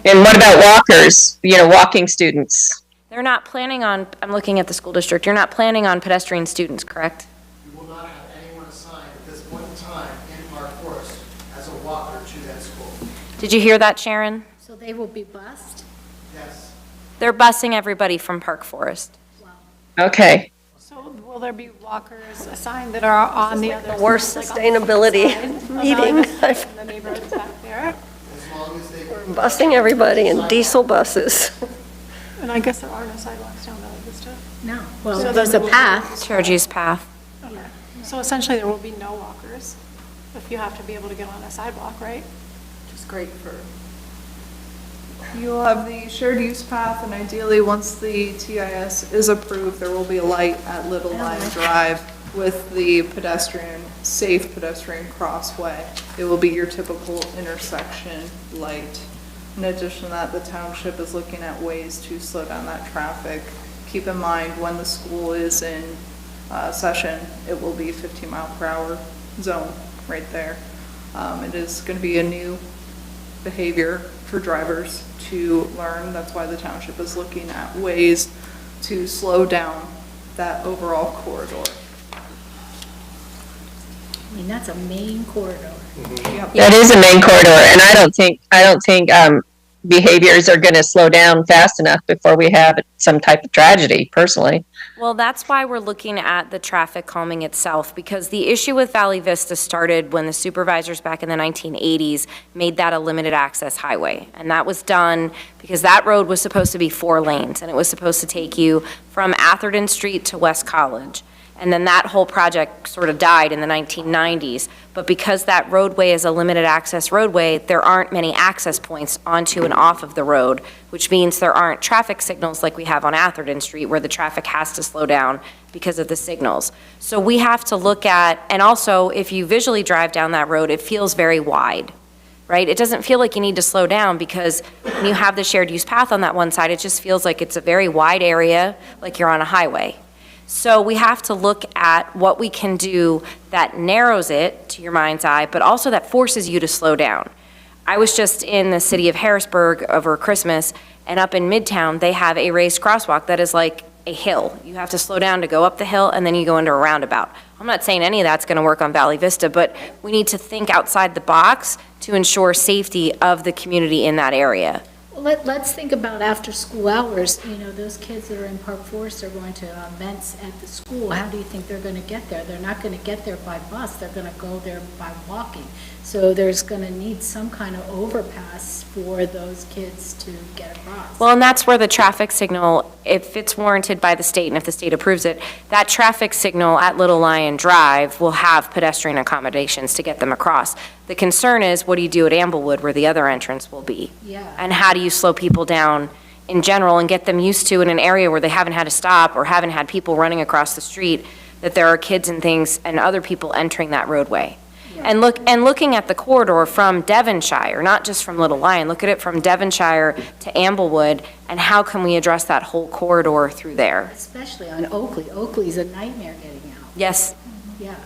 And what about walkers, walking students? They're not planning on, I'm looking at the school district, you're not planning on pedestrian students, correct? We will not have anyone assigned at this point in time in Park Forest as a walker to that school. Did you hear that, Sharon? So they will be bused? Yes. They're busing everybody from Park Forest. Okay. so will there be walkers assigned that are on the other? The worst side, like on the sustainability side of meeting. Valley Vista and the neighborhoods back there? As long as they. Busing everybody in diesel buses. And I guess there are no sidewalks down Valley Vista. No. So Well, then there's there a will be- path. Cherokee's Path. Okay. So essentially, there will be no walkers if you have to be able to get on a sidewalk, right? Which is great for, You'll have the shared use path, and ideally, once the TIS is approved, there will be a light at Little Lion Drive with the safe pedestrian crossway. It will be your typical intersection light. In addition to that, the township is looking at ways to slow down that traffic. Keep in mind, when the school is in session, it will be 15-mile-per-hour zone right there. It is going to be a new behavior for drivers to learn. That's why the township is looking at ways to slow down that overall corridor. I mean, that's a main corridor. That is a main corridor, and I don't think behaviors are going to slow down fast enough before we have some type of tragedy, personally. Well, that's why we're looking at the traffic calming itself, because the issue with Valley Vista started when the supervisors back in the 1980s made that a limited access highway. And that was done because that road was supposed to be 4 lanes, and it was supposed to take you from Atherton Street to West College. And then that whole project sort of died in the 1990s. But because that roadway is a limited access roadway, there aren't many access points onto and off of the road, which means there aren't traffic signals like we have on Atherton Street where the traffic has to slow down because of the signals. So we have to look at, and also if you visually drive down that road, it feels very wide, right? It doesn't feel like you need to slow down because when you have the shared use path on that one side, it just feels like it's a very wide area, like you're on a highway. So we have to look at what we can do that narrows it to your mind's eye, but also that forces you to slow down. I was just in the city of Harrisburg over Christmas, and up in Midtown, they have a raised crosswalk that is like a hill. You have to slow down to go up the hill, and then you go into a roundabout. I'm not saying any of that's going to work on Valley Vista, but we need to think outside the box to ensure safety of the community in that area. Well, let's think about after-school hours. Those kids that are in Park Forest are going to events at the school. How do you think they're going to get there? They're not going to get there by bus. They're going to go there by walking. So there's going to need some kind of overpass for those kids to get across. Well, and that's where the traffic signal, if it's warranted by the state and if the state approves it, that traffic signal at Little Lion Drive will have pedestrian accommodations to get them across. The concern is, what do you do at Amblewood where the other entrance will be? Yeah. And how do you slow people down in general and get them used to in an area where they haven't had to stop or haven't had people running across the street, that there are kids and things and other people entering that roadway? And looking at the corridor from Devonshire, not just from Little Lion, look at it from Devonshire to Amblewood, and how can we address that whole corridor through there? Especially on Oakley. Oakley's a nightmare getting out. Yes, Yeah,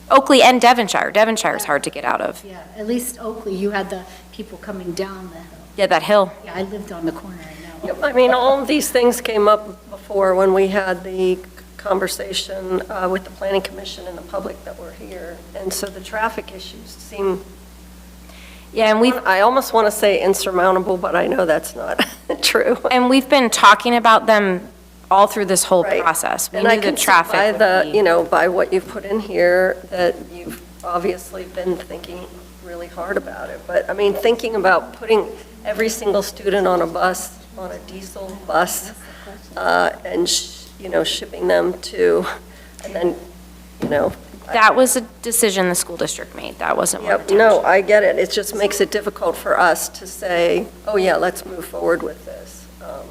Oakley and Devonshire. Devonshire is hard to get out of. yeah. At least Oakley, you had the people coming down the hill. Yeah, that hill. Yeah, I lived on the corner, I know. I mean, all of these things came up before when we had the conversation with the planning commission and the public that were here. And so the traffic issues seem, Yeah, and I almost want to say insurmountable, but I know that's not true. we've been talking about them all through this whole Right. process. We And I knew can the see traffic by would the, be- by what you've put in here, that you've obviously been thinking really hard about it. But, I mean, thinking about putting every single student on a bus, on a diesel bus, and, shipping them to, and then, That was a decision the school district made. That wasn't what Yep, the no, township. I get it. It just makes it difficult for us to say, oh, yeah, let's move forward with this.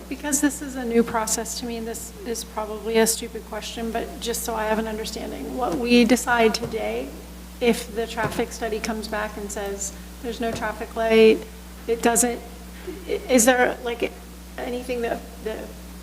Because this is a new process to me, and this is probably a stupid question, but just so I have an understanding, what we decide today, if the traffic study comes back and says there's no traffic light, it doesn't, is there like anything that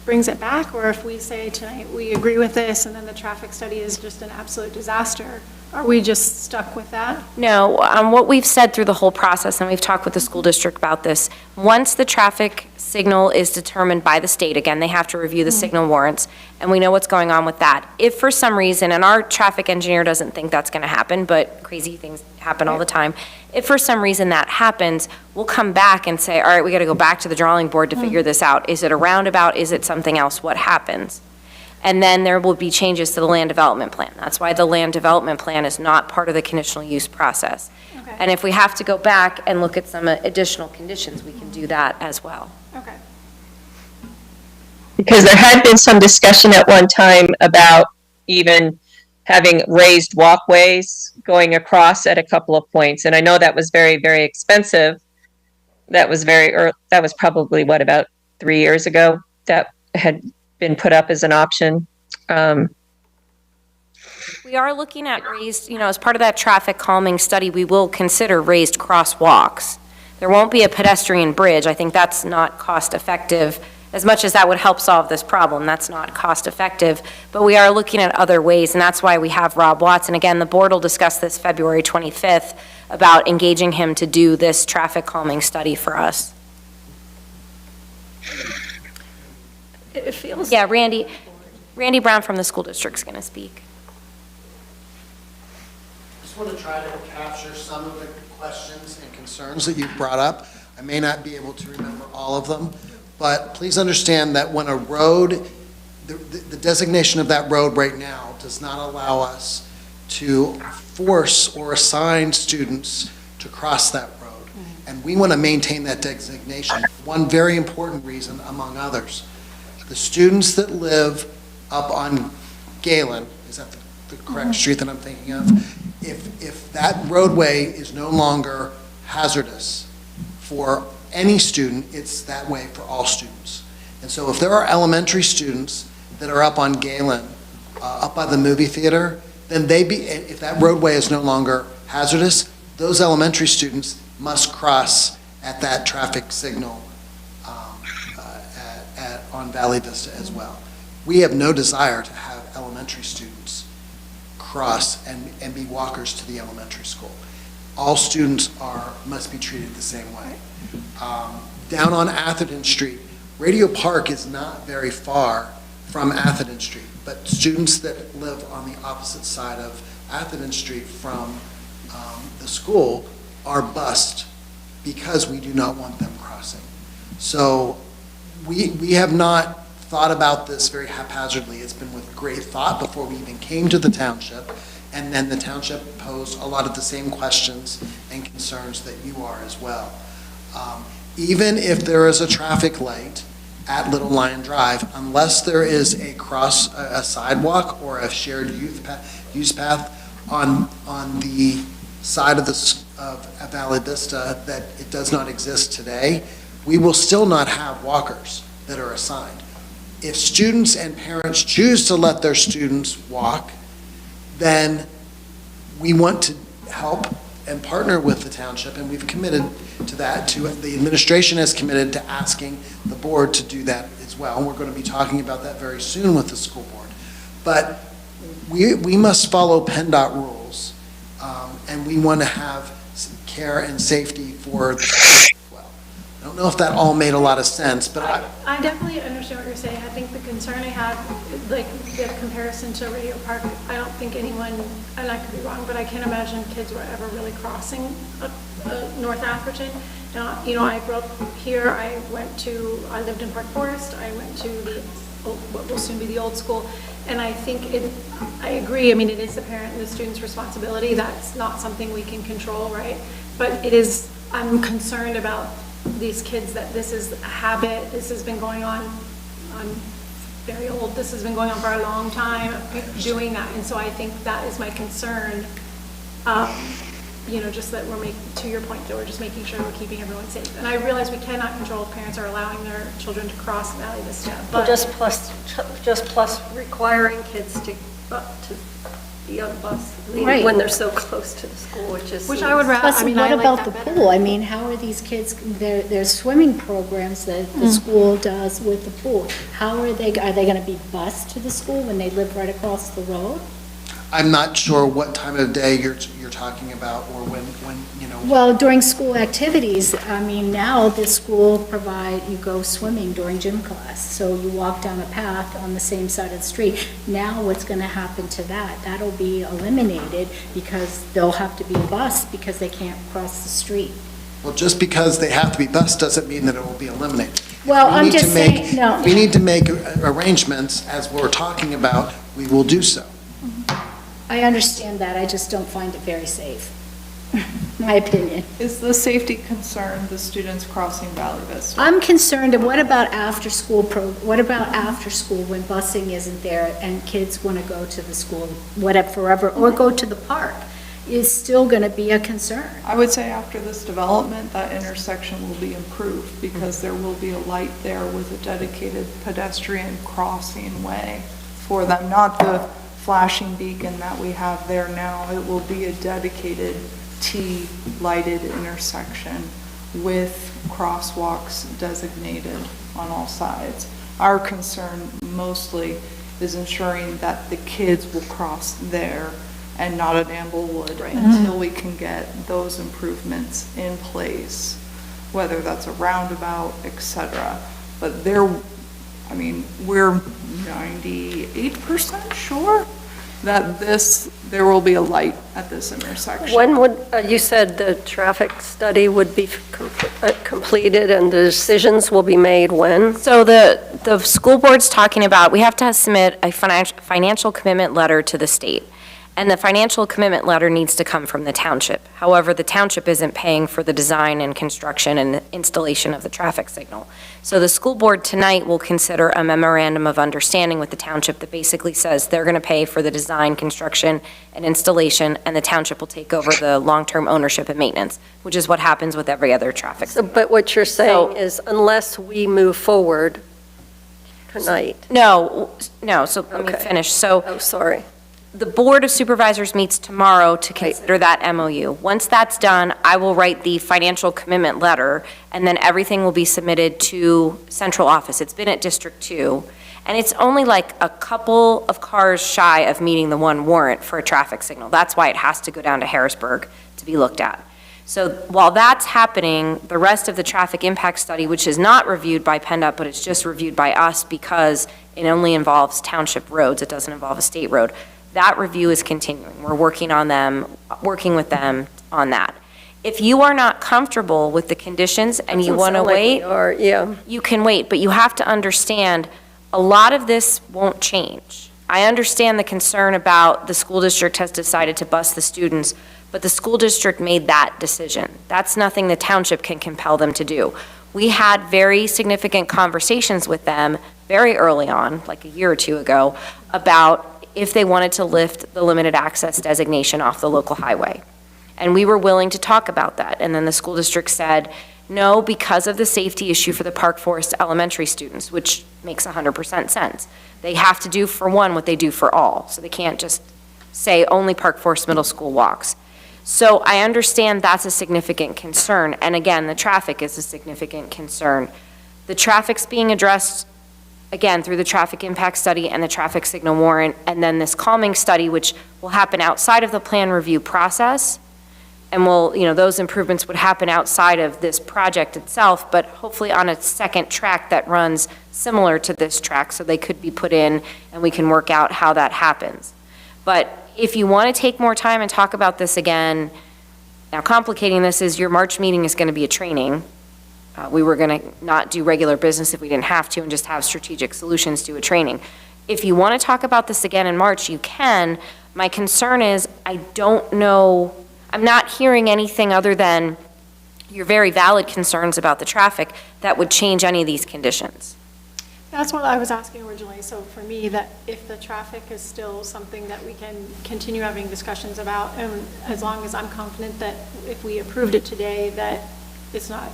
brings it back? Or if we say tonight, we agree with this, and then the traffic study is just an absolute disaster, are we just stuck with that? No, what we've said through the whole process, and we've talked with the school district about this, once the traffic signal is determined by the state, again, they have to review the signal warrants, and we know what's going on with that. If for some reason, and our traffic engineer doesn't think that's going to happen, but crazy things happen all the time, if for some reason that happens, we'll come back and say, all right, we got to go back to the drawing board to figure this out. Is it a roundabout? Is it something else? What happens? And then there will be changes to the land development plan. That's why the land development plan is not part of the conditional use process. Okay. And if we have to go back and look at some additional conditions, we can do that as well. Okay. Because there had been some discussion at one time about even having raised walkways going across at a couple of points. And I know that was very, very expensive. That was that was probably, what, about 3 years ago that had been put up as an option. We are looking at raised, as part of that traffic calming study, we will consider raised crosswalks. There won't be a pedestrian bridge. I think that's not cost effective. As much as that would help solve this problem, that's not cost effective. But we are looking at other ways, and that's why we have Rob Watson. Again, the board will discuss this February 25th about engaging him to do this traffic calming study for us. It feels. Yeah, Randy Brown from the school district's going to speak. Just want to try to capture some of the questions and concerns that you've brought up. I may not be able to remember all of them, but please understand that when a road, the designation of that road right now does not allow us to force or assign students to cross that road. And we want to maintain that designation. One very important reason, among others, the students that live up on Galen, is that the correct street that I'm thinking of? If that roadway is no longer hazardous for any student, it's that way for all students. And so if there are elementary students that are up on Galen, up by the movie theater, then if that roadway is no longer hazardous, those elementary students must cross at that traffic signal on Valley Vista as well. We have no desire to have elementary students cross and be walkers to the elementary school. All students must be treated the same way. Down on Atherton Street, Radio Park is not very far from Atherton Street, but students that live on the opposite side of Atherton Street from the school are bused because we do not want them crossing. So we have not thought about this very haphazardly. It's been with great thought before we even came to the township, and then the township posed a lot of the same questions and concerns that you are as well. Even if there is a traffic light at Little Lion Drive, unless there is a sidewalk or a shared use path on the side of Valley Vista that it does not exist today, we will still not have walkers that are assigned. If students and parents choose to let their students walk, then we want to help and partner with the township, and we've committed to that. The administration has committed to asking the board to do that as well. And we're going to be talking about that very soon with the school board. But we must follow PennDOT rules, and we want to have care and safety for the students as well. I don't know if that all made a lot of sense, but I definitely understand what you're saying. I think the concern I have, like the comparison to Radio Park, I don't think anyone, and I could be wrong, but I can't imagine kids were ever really crossing North Atherton. Now, I grew up here. I lived in Park Forest. I went to what will soon be the old school. And I think I agree. I mean, it is the parent and the student's responsibility. That's not something we can control, right? But I'm concerned about these kids, that this is a habit. This has been going on very old. This has been going on for a long time, doing that. And so I think that is my concern. Just that to your point, Joe, we're just making sure we're keeping everyone safe. And I realize we cannot control if parents are allowing their children to cross Valley Vista, but. Just plus requiring kids to be on the bus Right. when they're so close to the school, Which I would rather, Plus, I mean, what I like about the that better. pool? I mean, how are these kids, there's swimming programs that the school does with the pool. How are they going to be bused to the school when they live right across the road? I'm not sure what time of day you're talking about, or when, Well, during school activities, I mean, now the school you go swimming during gym class, so you walk down a path on the same side of the street. Now what's going to happen to that? That'll be eliminated because they'll have to be bused because they can't cross the street. Well, just because they have to be bused doesn't mean that it will be eliminated. Well, We I'm need to just make- saying, no. We need to make arrangements, as we're talking about, we will do so. I understand that, I just don't find it very safe, my opinion. Is the safety concern the students crossing Valley Vista? I'm concerned, what about after-school when busing isn't there and kids want to go to the school, forever, or go to the park? Is still going to be a concern. I would say after this development, that intersection will be improved because there will be a light there with a dedicated pedestrian crossing way for them, not the flashing beacon that we have there now. It will be a dedicated T-lighted intersection with crosswalks designated on all sides. Our concern mostly is ensuring that the kids will cross there and not at Amblewood until we can get those improvements in place, whether that's a roundabout, et cetera. But we're 98% sure that there will be a light at this intersection. When would, you said the traffic study would be completed and the decisions will be made when? So the school board's talking about, we have to submit a financial commitment letter to the state. And the financial commitment letter needs to come from the township. However, the township isn't paying for the design and construction and installation of the traffic signal. So the school board tonight will consider a memorandum of understanding with the township that basically says they're going to pay for the design, construction, and installation, and the township will take over the long-term ownership and maintenance, which is what happens with every other traffic So, signal. but what you're saying is unless we move forward tonight. No, so let me Okay. finish. So Oh, sorry. the Board of Supervisors meets tomorrow to consider that MOU. Once that's done, I will write the financial commitment letter, and then everything will be submitted to central office. It's been at District 2, and it's only like a couple of cars shy of meeting the one warrant for a traffic signal. That's why it has to go down to Harrisburg to be looked at. So while that's happening, the rest of the traffic impact study, which is not reviewed by PennDOT, but it's just reviewed by us because it only involves township roads, it doesn't involve a state road, that review is continuing. We're working with them on that. If you are not comfortable with the conditions and you want to wait, Yeah. you can wait, but you have to understand, a lot of this won't change. I understand the concern about the school district has decided to bus the students, but the school district made that decision. That's nothing the township can compel them to do. We had very significant conversations with them very early on, like a year or two ago, about if they wanted to lift the limited access designation off the local highway. And we were willing to talk about that. And then the school district said, no, because of the safety issue for the Park Forest elementary students, which makes 100% sense. They have to do for one what they do for all. So they can't just say only Park Forest Middle School walks. So I understand that's a significant concern. And again, the traffic is a significant concern. The traffic's being addressed again, through the traffic impact study and the traffic signal warrant, and then this calming study, which will happen outside of the plan review process. And those improvements would happen outside of this project itself, but hopefully on a second track that runs similar to this track, so they could be put in and we can work out how that happens. But if you want to take more time and talk about this again, now complicating this is your March meeting is going to be a training. We were going to not do regular business if we didn't have to and just have strategic solutions to a training. If you want to talk about this again in March, you can. My concern is I don't know, I'm not hearing anything other than your very valid concerns about the traffic that would change any of these conditions. That's what I was asking originally. So for me, that if the traffic is still something that we can continue having discussions about, and as long as I'm confident that if we approved it today, that it's not,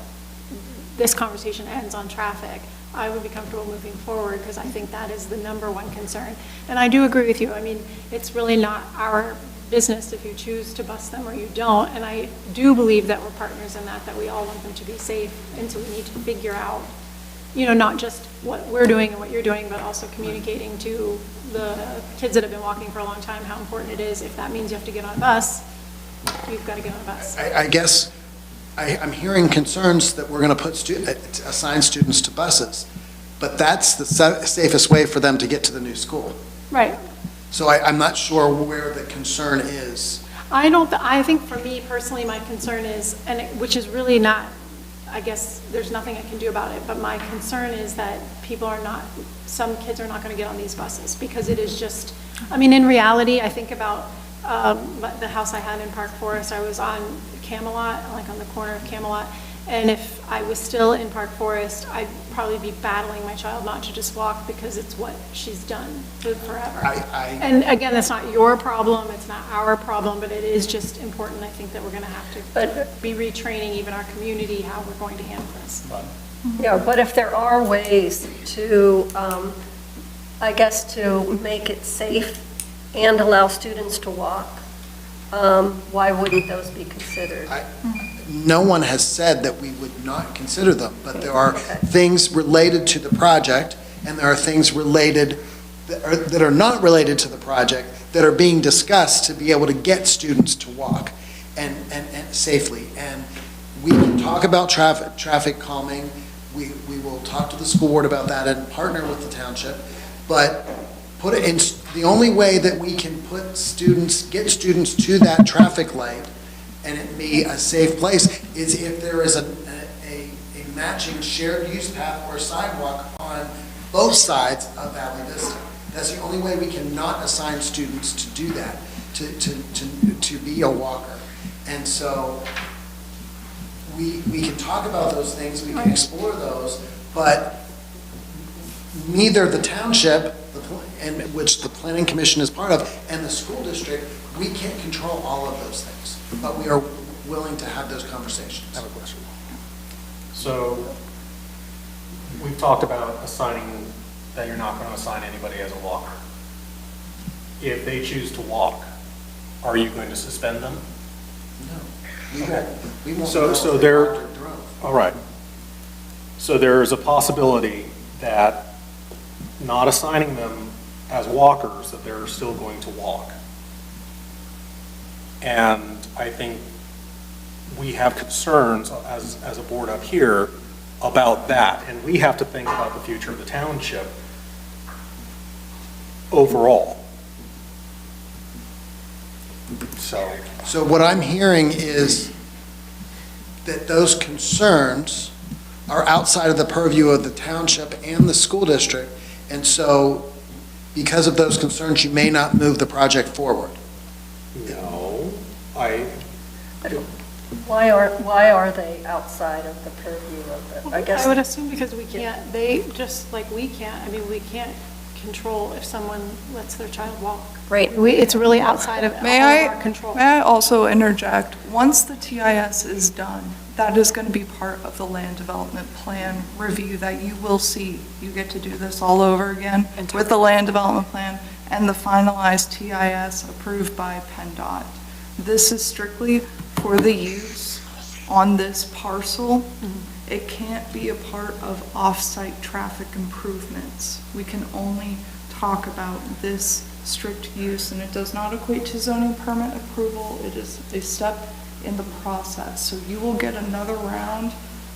this conversation ends on traffic, I would be comfortable moving forward, because I think that is the number one concern. And I do agree with you. I mean, it's really not our business if you choose to bus them or you don't. And I do believe that we're partners in that we all want them to be safe. And so we need to figure out, not just what we're doing and what you're doing, but also communicating to the kids that have been walking for a long time how important it is. If that means you have to get on a bus, you've got to get on a bus. I guess I'm hearing concerns that we're going to assign students to buses, but that's the safest way for them to get to the new school. Right. So I'm not sure where the concern is. I think for me personally, my concern is, which is really not, I guess there's nothing I can do about it, but my concern is that some kids are not going to get on these buses, because it is just, in reality, I think about the house I had in Park Forest. I was on Camelot, like on the corner of Camelot, and if I was still in Park Forest, I'd probably be battling my child not to just walk, because it's what she's done forever. And again, that's not your problem, it's not our problem, but it is just important, I think, that we're going to have to be retraining even our community how we're going to handle this. Yeah, but if there are ways to, I guess, to make it safe and allow students to walk, why wouldn't those be considered? No one has said that we would not consider them, but there are things related to the project, and there are things related that are not related to the project that are being discussed to be able to get students to walk and safely. And we will talk about traffic calming. We will talk to the school board about that and partner with the township, but put it in, the only way that we can get students to that traffic light and it be a safe place is if there is a matching shared use path or sidewalk on both sides of Valley Vista. That's the only way we can not assign students to do that, to be a walker. And so we can talk about those things, we can explore those, but neither the township, and which the planning commission is part of, and the school district, we can't control all of those things, but we are willing to have those conversations. I have a question. So we've talked about assigning, that you're not going to assign anybody as a walker. If they choose to walk, are you going to suspend them? No, we won't. So there, all right. So there is a possibility that not assigning them as walkers, that they're still going to walk. And I think we have concerns as a board up here about that. And we have to think about the future of the township overall. So what I'm hearing is that those concerns are outside of the purview of the township and the school district. And so because of those concerns, you may not move the project forward. No, Why are they outside of the purview of the, I guess? I would assume because we can't, just like we can't, we can't control if someone lets their child walk. Right. It's really outside of all of our control. May I also interject? Once the TIS is done, that is going to be part of the land development plan review that you will see. You get to do this all over again with the land development plan and the finalized TIS approved by PennDOT. This is strictly for the use on this parcel. It can't be a part of off-site traffic improvements. We can only talk about this strict use, and it does not equate to zoning permit approval. It is a step in the process. So you will get another round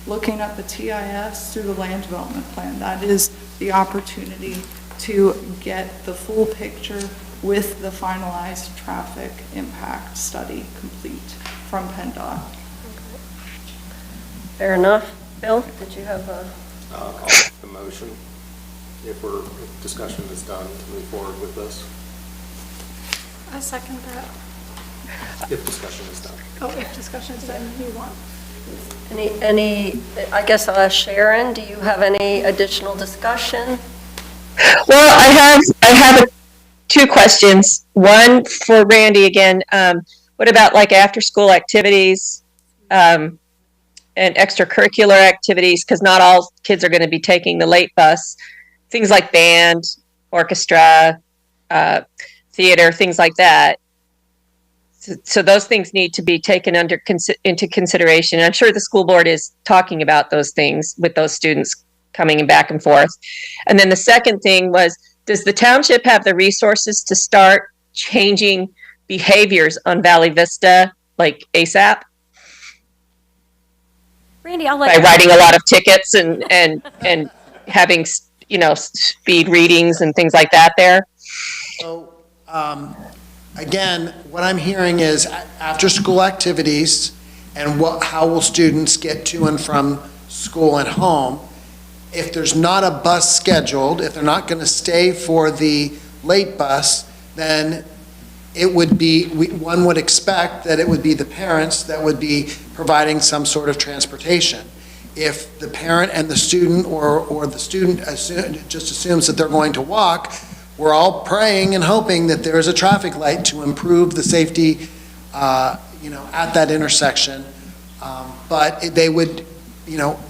looking at the TIS through the land development plan. That is the opportunity to get the full picture with the finalized traffic impact study complete from PennDOT. Fair enough. Bill, did you have a? I'll call the motion if discussion is done to move forward with this, I second that. if discussion is done. Oh, if discussion is done, you want. Any, I guess Sharon, do you have any additional discussion Well, I have two questions. One for Randy again. What about like after-school activities and extracurricular activities? Because not all kids are going to be taking the late bus. Things like band, orchestra, theater, things like that. So those things need to be taken into consideration. I'm sure the school board is talking about those things with those students coming back and forth. And then the second thing was, does the township have the resources to start changing behaviors on Valley Vista, like ASAP? Randy, I'll By let you. writing a lot of tickets and having, speed readings and things like that there? So, again, what I'm hearing is after-school activities and how will students get to and from school and home. If there's not a bus scheduled, if they're not going to stay for the late bus, then it would be, one would expect that it would be the parents that would be providing some sort of transportation. If the parent and the student or the student just assumes that they're going to walk, we're all praying and hoping that there is a traffic light to improve the safety, at that intersection. But they would,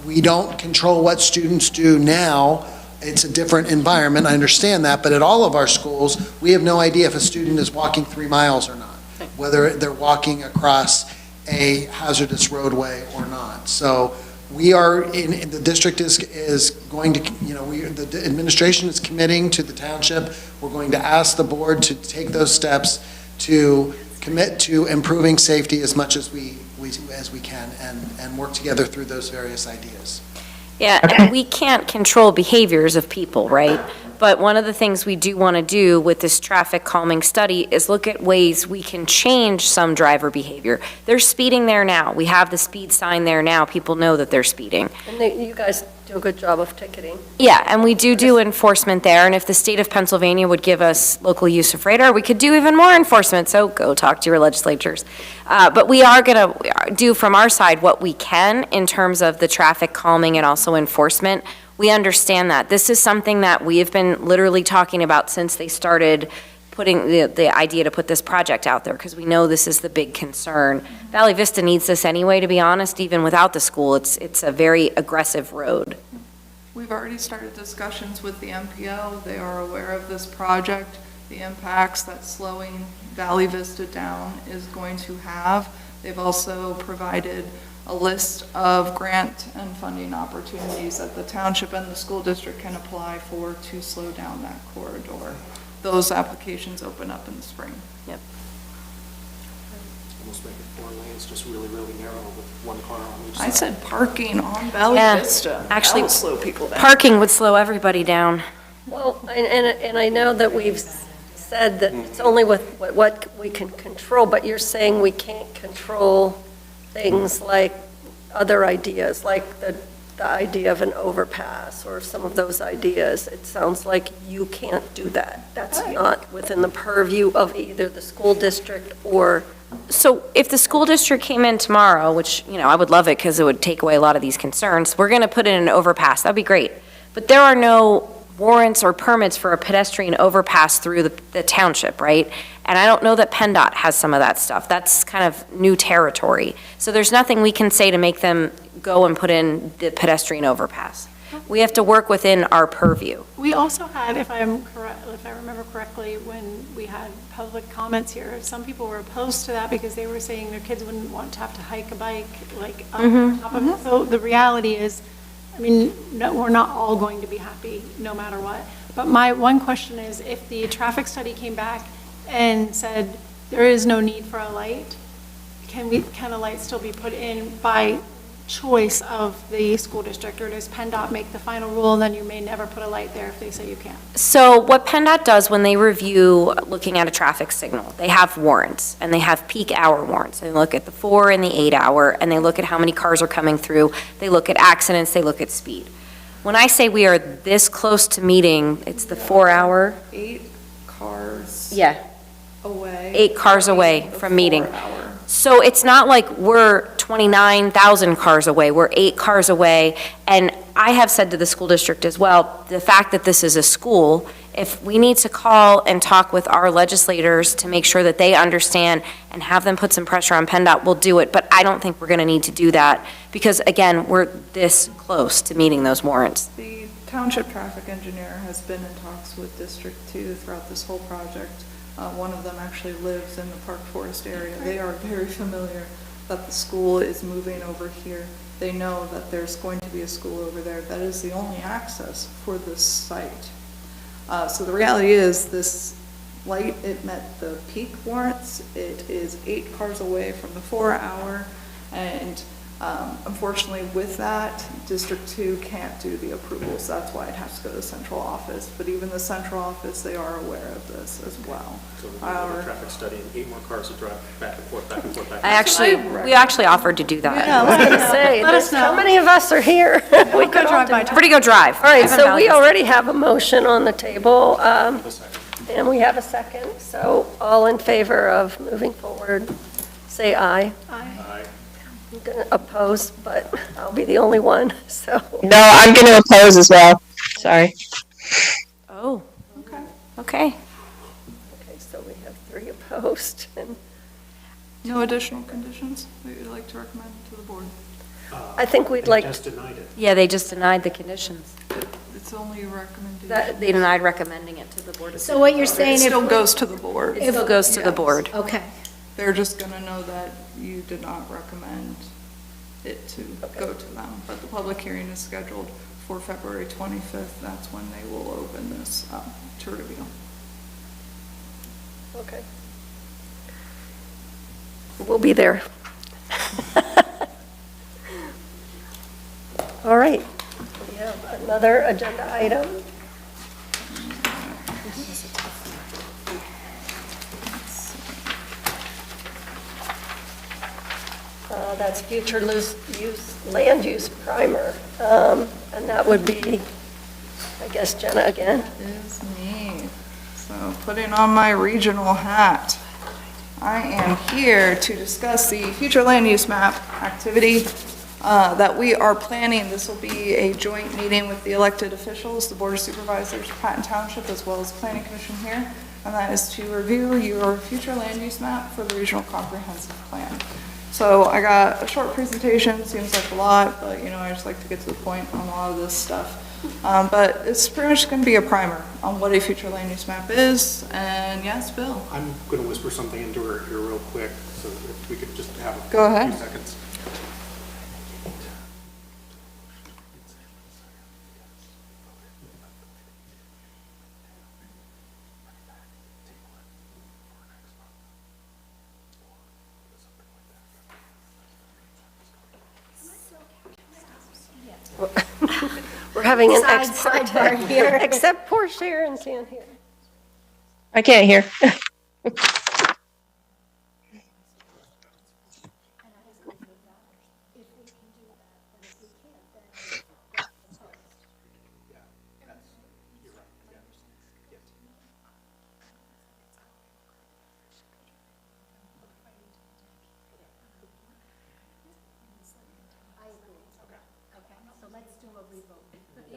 we don't control what students do now. It's a different environment, I understand that, but at all of our schools, we have no idea if a student is walking 3 miles or not, whether they're walking across a hazardous roadway or not. So we are, the district is going to, the administration is committing to the township. We're going to ask the board to take those steps to commit to improving safety as much as we can and work together through those various ideas. Yeah, and we can't control behaviors of people, right? But one of the things we do want to do with this traffic calming study is look at ways we can change some driver behavior. They're speeding there now. We have the speed sign there now. People know that they're speeding. And you guys do a good job of ticketing. Yeah, and we do enforcement there, and if the state of Pennsylvania would give us local use of radar, we could do even more enforcement, so go talk to your legislatures. But we are going to do from our side what we can in terms of the traffic calming and also enforcement. We understand that. This is something that we have been literally talking about since they started putting the idea to put this project out there, because we know this is the big concern. Valley Vista needs this anyway, to be honest, even without the school. It's a very aggressive road. We've already started discussions with the MPO. They are aware of this project, the impacts that slowing Valley Vista down is going to have. They've also provided a list of grant and funding opportunities that the township and the school district can apply for to slow down that corridor. Those applications open up in the spring. Yep. Almost make it 4 lanes, just really, really narrow with one car on each I side. said parking on Valley Yeah, Vista. actually, That would slow people down. Parking would slow everybody down. Well, and I know that we've said that it's only with what we can control, but you're saying we can't control things like other ideas, like the idea of an overpass or some of those ideas. It sounds like you can't do that. That's not within the purview of either the school district or. So if the school district came in tomorrow, which, I would love it because it would take away a lot of these concerns, we're going to put in an overpass. That'd be great. But there are no warrants or permits for a pedestrian overpass through the township, right? And I don't know that PennDOT has some of that stuff. That's kind of new territory. So there's nothing we can say to make them go and put in the pedestrian overpass. We have to work within our purview. We also had, if I remember correctly, when we had public comments here, some people were opposed to that because they were saying their kids wouldn't want to have to hike a bike, like, on top of it. So the reality is, no, we're not all going to be happy, no matter what. But my one question is, if the traffic study came back and said there is no need for a light, can a light still be put in by choice of the school district, or does PennDOT make the final rule and then you may never put a light there if they say you can't? So what PennDOT does when they review looking at a traffic signal, they have warrants, and they have peak hour warrants. They look at the 4 and the 8 hour, and they look at how many cars are coming through. They look at accidents, they look at speed. When I say we are this close to meeting, it's the 4 hour. 8 cars Yeah. away. 8 cars away The from meeting. 4 hour. So it's not like we're 29,000 cars away, we're 8 cars away. And I have said to the school district as well, the fact that this is a school, if we need to call and talk with our legislators to make sure that they understand and have them put some pressure on PennDOT, we'll do it. But I don't think we're going to need to do that because, again, we're this close to meeting those warrants. The Township traffic engineer has been in talks with District 2 throughout this whole project. One of them actually lives in the Park Forest area. They are very familiar that the school is moving over here. They know that there's going to be a school over there. That is the only access for this site. So the reality is this light, it met the peak warrants. It is 8 cars away from the 4-hour. And unfortunately with that, District 2 can't do the approvals. That's why it has to go to the central office. But even the central office, they are aware of this as well. So we have a traffic study and 8 more cars to drive back and forth, back and forth, back and forth. We actually offered to do that. I was going to say, Let us know. how many of us are here? We could all drive do by. that. Pretty go drive. All right, so we already have a motion on the table, and we have a second. So all in favor of moving forward, say aye. Aye. I'm going to oppose, but I'll be the only one, so. No, I'm going to oppose as well. Sorry. Oh, Okay. okay. Okay, so we have 3 opposed, and No additional conditions that you'd like to recommend to the board? I think we'd They like, just denied it. Yeah, they just denied the conditions. It's only a recommendation. That, they denied recommending it to the Board of So what you're It saying, still if, goes to the board. It still goes to the Yes. board. okay, They're just gonna know that you did not recommend it to go to them. But the public hearing is scheduled for February 25th. That's when they will open this up to review. okay. We'll be there. All right, we have another agenda item. That's future land use primer. And that would be, I guess, Jenna again. Is me. So putting on my regional hat, I am here to discuss the future land use map activity that we are planning. This will be a joint meeting with the elected officials, the Board of Supervisors, Patton Township, as well as Planning Commission here. And that is to review your future land use map for the Regional Comprehensive Plan. So I got a short presentation, seems like a lot, but I just like to get to the point on a lot of this stuff. But it's pretty much going to be a primer on what a future land use map is. And yes, Bill? I'm going to whisper something into her here real quick, so if we could just have a Go ahead. few seconds. We're having an sidebar here. except poor Sharon can't hear. I can't hear.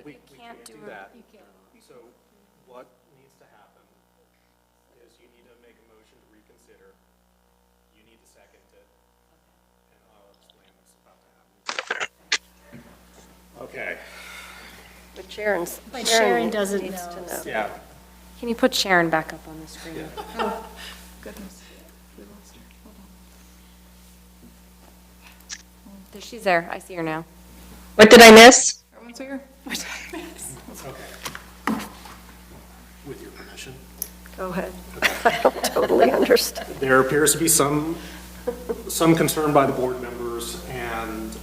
We can't do that. So what needs to happen is you need to make a motion to reconsider. You need to second it. And I'll explain what's about to happen. Okay, But Sharon doesn't needs to know. yeah. Can you put Sharon back up on the screen? Goodness. We lost her. Hold on. She's there. I see her now. What did I miss? Everyone's here? Okay. With your permission. Go ahead. I don't totally understand. There appears to be some concern by the board members and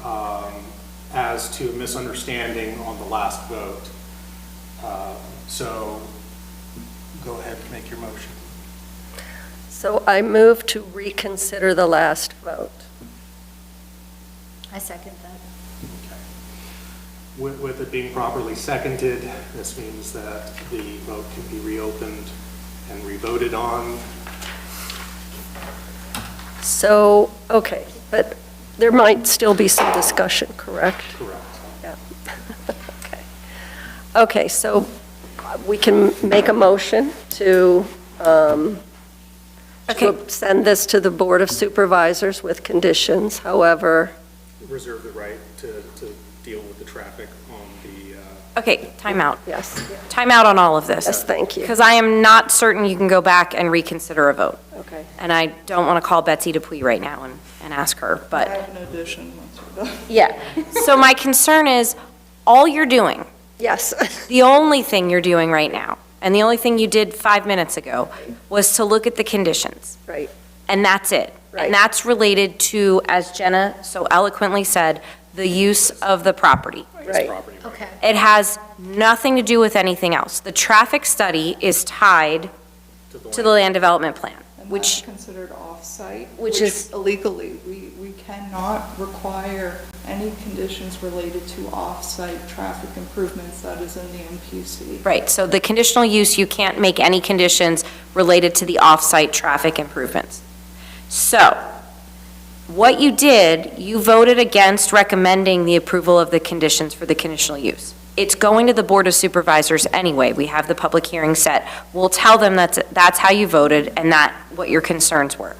as to a misunderstanding on the last vote. So go ahead and make your motion. So I move to reconsider the last vote. I second that. With it being properly seconded, this means that the vote can be reopened and revoted on. So, okay, but There might still be some discussion, correct? Correct. Yeah. Okay, so we can make a motion to send this to the Board of Supervisors with conditions, however, Reserve the right to deal with the traffic on the, Okay, timeout. yes, Timeout on all of this. yes, thank you. Because I am not certain you can go back and reconsider a vote. Okay. And I don't want to call Betsy Dupuy right now and ask her, I but, have an addition once we're done. yeah. So my concern is, all you're doing, Yes, the only thing you're doing right now, and the only thing you did 5 minutes ago, was to look at the conditions. right, And that's it. Right. And that's related to, as Jenna so eloquently said, the use of the property. right. property. Okay. It has nothing to do with anything else. The traffic study is tied to the land development plan, And that's which, considered off-site. which is- Illegally, we cannot require any conditions related to off-site traffic improvements that is in the MPC. right, so the conditional use, you can't make any conditions related to the off-site traffic improvements. So, what you did, you voted against recommending the approval of the conditions for the conditional use. It's going to the Board of Supervisors anyway. We have the public hearing set. We'll tell them that's how you voted and what your concerns were.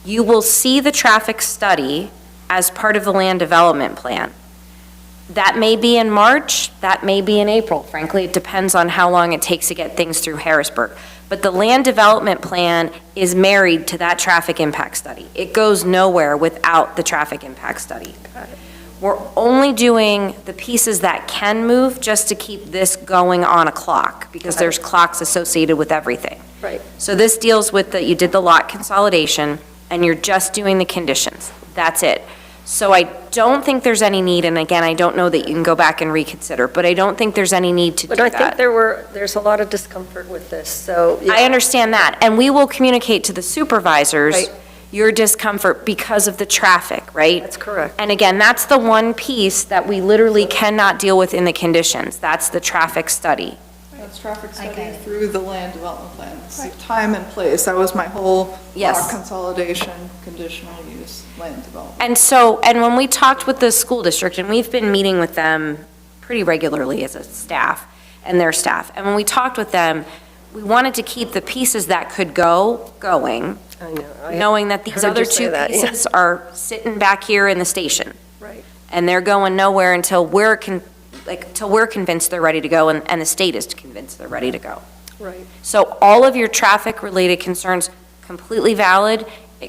You will see the traffic study as part of the land development plan. That may be in March, that may be in April. Frankly, it depends on how long it takes to get things through Harrisburg. But the land development plan is married to that traffic impact study. It goes nowhere without the traffic impact study. We're only doing the pieces that can move just to keep this going on a clock, because there's clocks associated with everything. Right. So this deals with you did the lot consolidation, and you're just doing the conditions. That's it. So I don't think there's any need, and again, I don't know that you can go back and reconsider, but I don't think there's any need to do But I that. think there's a lot of discomfort with this, so. I understand that, and we will communicate to the supervisors Right. your discomfort because of the traffic, right? That's correct. And again, that's the one piece that we literally cannot deal with in the conditions. That's the traffic study. That's traffic I get study it. through the land development plan. It's time and place. That was my whole Yes. lot consolidation, conditional use, land development. And when we talked with the school district, and we've been meeting with them pretty regularly as a staff and their staff, and when we talked with them, we wanted to keep the pieces that could go going, I know. I knowing that these heard other you say two that, yeah. pieces are sitting back here in the station. Right. And they're going nowhere until till we're convinced they're ready to go, and the state is convinced they're ready to go. Right. So all of your traffic-related concerns, completely valid,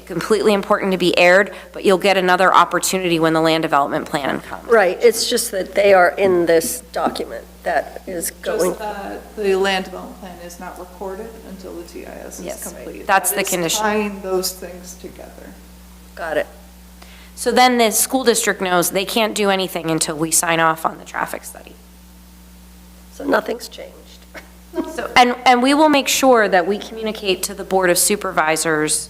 completely important to be aired, but you'll get another opportunity when the land development plan comes. Right, it's just that they are in this document that is going. Just that the land development plan is not recorded until the TIS is Yes, complete. that's That the is condition. Tying those things together. Got it. So then the school district knows they can't do anything until we sign off on the traffic study. So nothing's changed. So, and we will make sure that we communicate to the Board of Supervisors,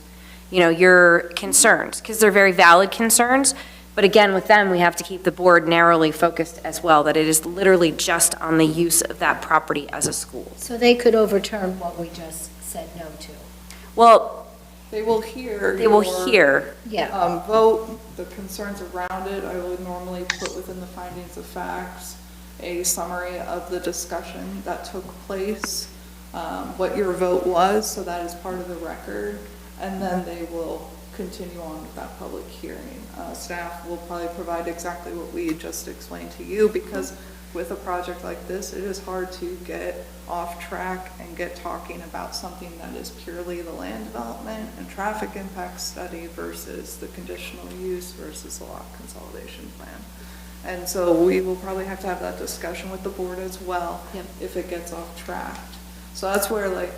your concerns, because they're very valid concerns. But again, with them, we have to keep the board narrowly focused as well, that it is literally just on the use of that property as a school. So they could overturn what we just said no to. Well, They will hear. they will your, hear, Yeah. Vote, the concerns around it. I would normally put within the findings of facts a summary of the discussion that took place, what your vote was, so that is part of the record, and then they will continue on with that public hearing. Staff will probably provide exactly what we just explained to you, because with a project like this, it is hard to get off track and get talking about something that is purely the land development and traffic impact study versus the conditional use versus the lot consolidation plan. And so we will probably have to have that discussion with the board as well, Yep. if it gets off track. So that's where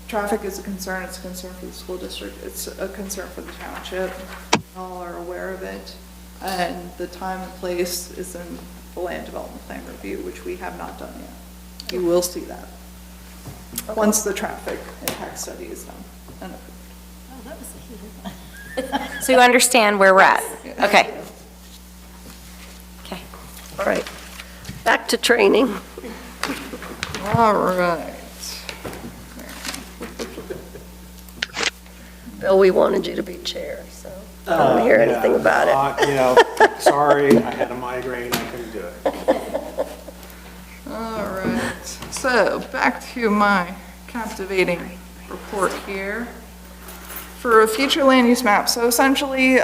traffic is a concern, it's a concern for the school district, it's a concern for the township. All are aware of it, and the time and place is in the land development plan review, which we have not done yet. You will see that once the traffic impact study is done and approved. Oh, that was a heated one. so you understand where we're at. Okay. Okay. All right. Back to training. All right. Bill, we wanted you to be chair, so. I don't want to hear anything about it. You know, sorry, I had a migraine, I couldn't do it. All right, so back to my captivating report here. For a future land use map, so essentially,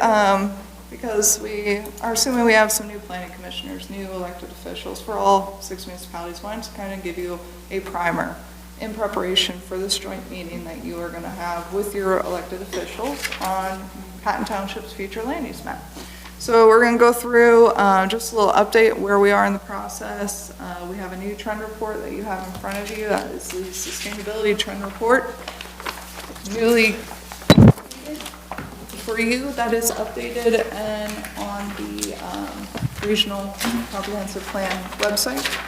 because we are assuming we have some new planning commissioners, new elected officials for all 6 municipalities, wanted to kind of give you a primer in preparation for this joint meeting that you are going to have with your elected officials on Patton Township's future land use map. So we're going to go through just a little update where we are in the process. We have a new trend report that you have in front of you. That is the sustainability trend report. Newly for you, that is updated and on the regional comprehensive plan website.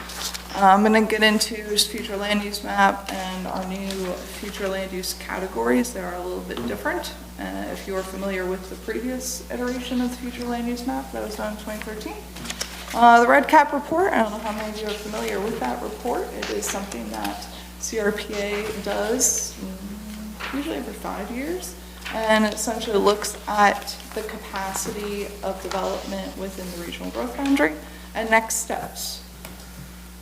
I'm going to get into this future land use map and our new future land use categories. They are a little bit different. If you're familiar with the previous iteration of the future land use map that was done in 2013. The red cap report, I don't know how many of you are familiar with that report. It is something that CRPA does usually every 5 years, and it essentially looks at the capacity of development within the regional growth boundary and next steps.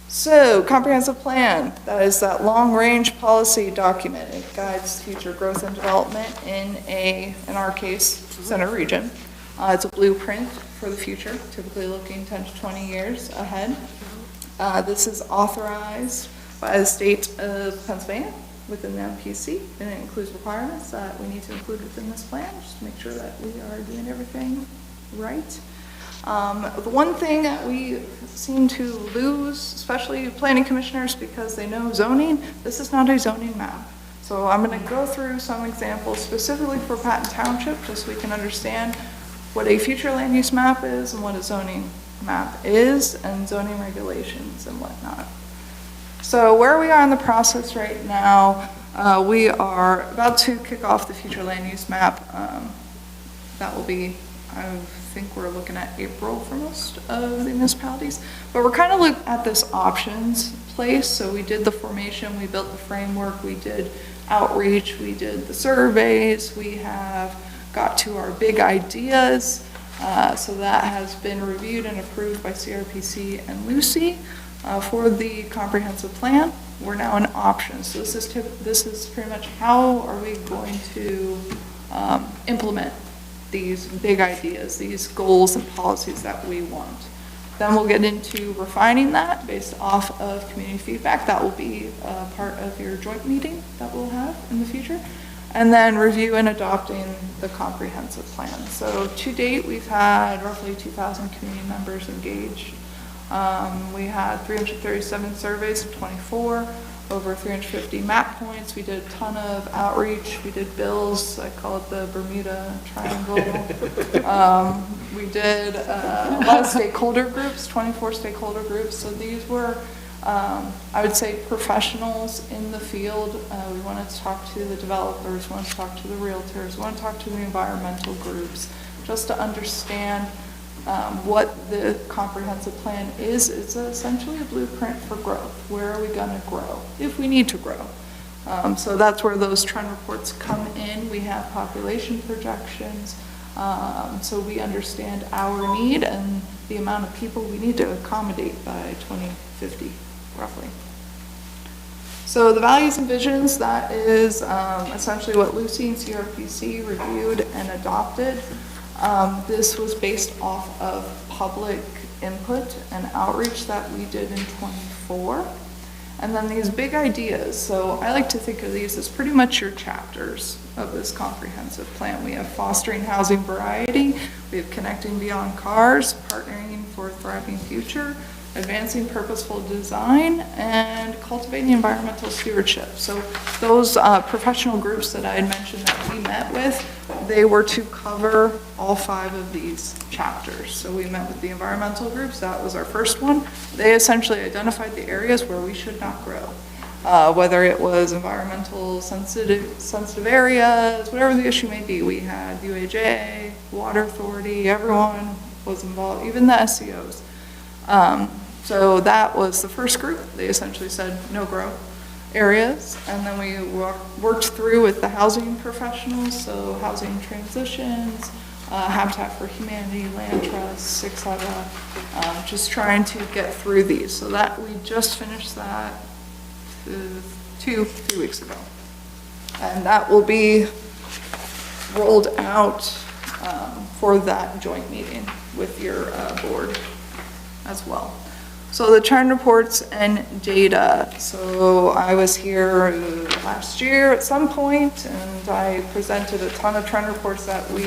So, comprehensive plan, that is that long-range policy document. It guides future growth and development in our case, center region. It's a blueprint for the future, typically looking 10 to 20 years ahead. This is authorized by the state of Pennsylvania within the MPC, and it includes requirements that we need to include within this plan, just to make sure that we are doing everything right. The one thing that we seem to lose, especially planning commissioners, because they know zoning, this is not a zoning map. So I'm going to go through some examples specifically for Patton Township, just so we can understand what a future land use map is and what a zoning map is, and zoning regulations and whatnot. So where we are in the process right now, we are about to kick off the future land use map. That will be, I think we're looking at April for most of the municipalities, but we're kind of looking at this options place. So we did the formation, we built the framework, we did outreach, we did the surveys, we have got to our big ideas. So that has been reviewed and approved by CRPC and Lucy for the comprehensive plan. We're now in options. So this is pretty much how are we going to implement these big ideas, these goals and policies that we want. Then we'll get into refining that based off of community feedback. That will be part of your joint meeting that we'll have in the future. And then review and adopting the comprehensive plan. So to date, we've had roughly 2,000 community members engaged. We had 337 surveys in 24, over 350 map points. We did a ton of outreach. We did bills. I call it the Bermuda Triangle. We did a lot of stakeholder groups, 24 stakeholder groups. So these were, I would say, professionals in the field. We wanted to talk to the developers, we wanted to talk to the realtors, we wanted to talk to the environmental groups, just to understand what the comprehensive plan is. It's essentially a blueprint for growth. Where are we going to grow if we need to grow? So that's where those trend reports come in. We have population projections, so we understand our need and the amount of people we need to accommodate by 2050, roughly. So the values and visions, that is essentially what Lucy and CRPC reviewed and adopted. This was based off of public input and outreach that we did in 24. And then these big ideas. So I like to think of these as pretty much your chapters of this comprehensive plan. We have fostering housing variety, we have connecting beyond cars, partnering for a thriving future, advancing purposeful design, and cultivating environmental stewardship. So those professional groups that I had mentioned that we met with, they were to cover all 5 of these chapters. So we met with the environmental groups, that was our first one. They essentially identified the areas where we should not grow, whether it was environmental sensitive areas, whatever the issue may be. We had UAJ, Water Authority, everyone was involved, even the SEOs. So that was the first group. They essentially said no grow areas. And then we worked through with the housing professionals, so housing transitions, Habitat for Humanity, Land Trust, et cetera. Just trying to get through these. So that, we just finished that 3 weeks ago. And that will be rolled out for that joint meeting with your board as well. So the trend reports and data. So I was here last year at some point, and I presented a ton of trend reports that we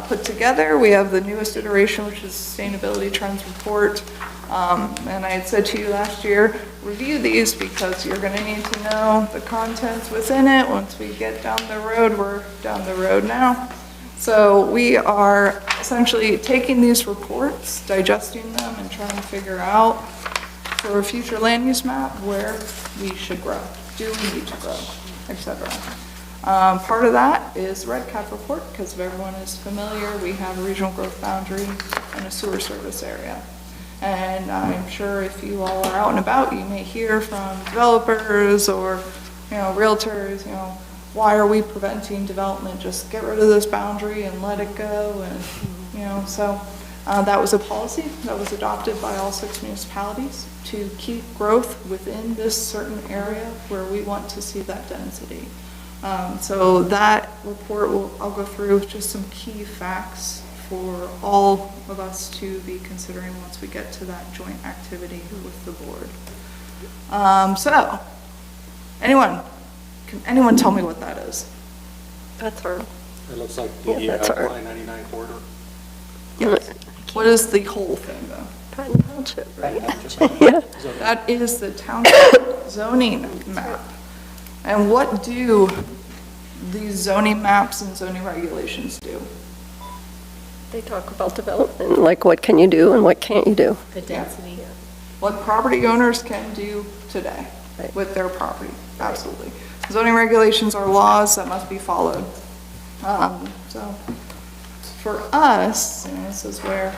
put together. We have the newest iteration, which is Sustainability Trends Report. And I had said to you last year, review these because you're going to need to know the contents within it. Once we get down the road, we're down the road now. So we are essentially taking these reports, digesting them, and trying to figure out for a future land use map where we should grow. Do we need to grow, et cetera. Part of that is the Red Cap report, because if everyone is familiar, we have a regional growth boundary and a sewer service area. And I'm sure if you all are out and about, you may hear from developers or, realtors, why are we preventing development? Just get rid of this boundary and let it go. And, so that was a policy that was adopted by all 6 municipalities to keep growth within this certain area where we want to see that density. So that report, I'll go through just some key facts for all of us to be considering once we get to that joint activity with the board. So, can anyone tell me what that is? That's our, It looks like the that's our- I-99 corridor. Yes. What is the whole thing though? Patton Township, right? That is the township zoning map. And what do these zoning maps and zoning regulations do? They talk about development, like what can you do and what can't you do. The density. What property owners can do today Right. with their property, absolutely. Zoning regulations are laws that must be followed. So for us, this is where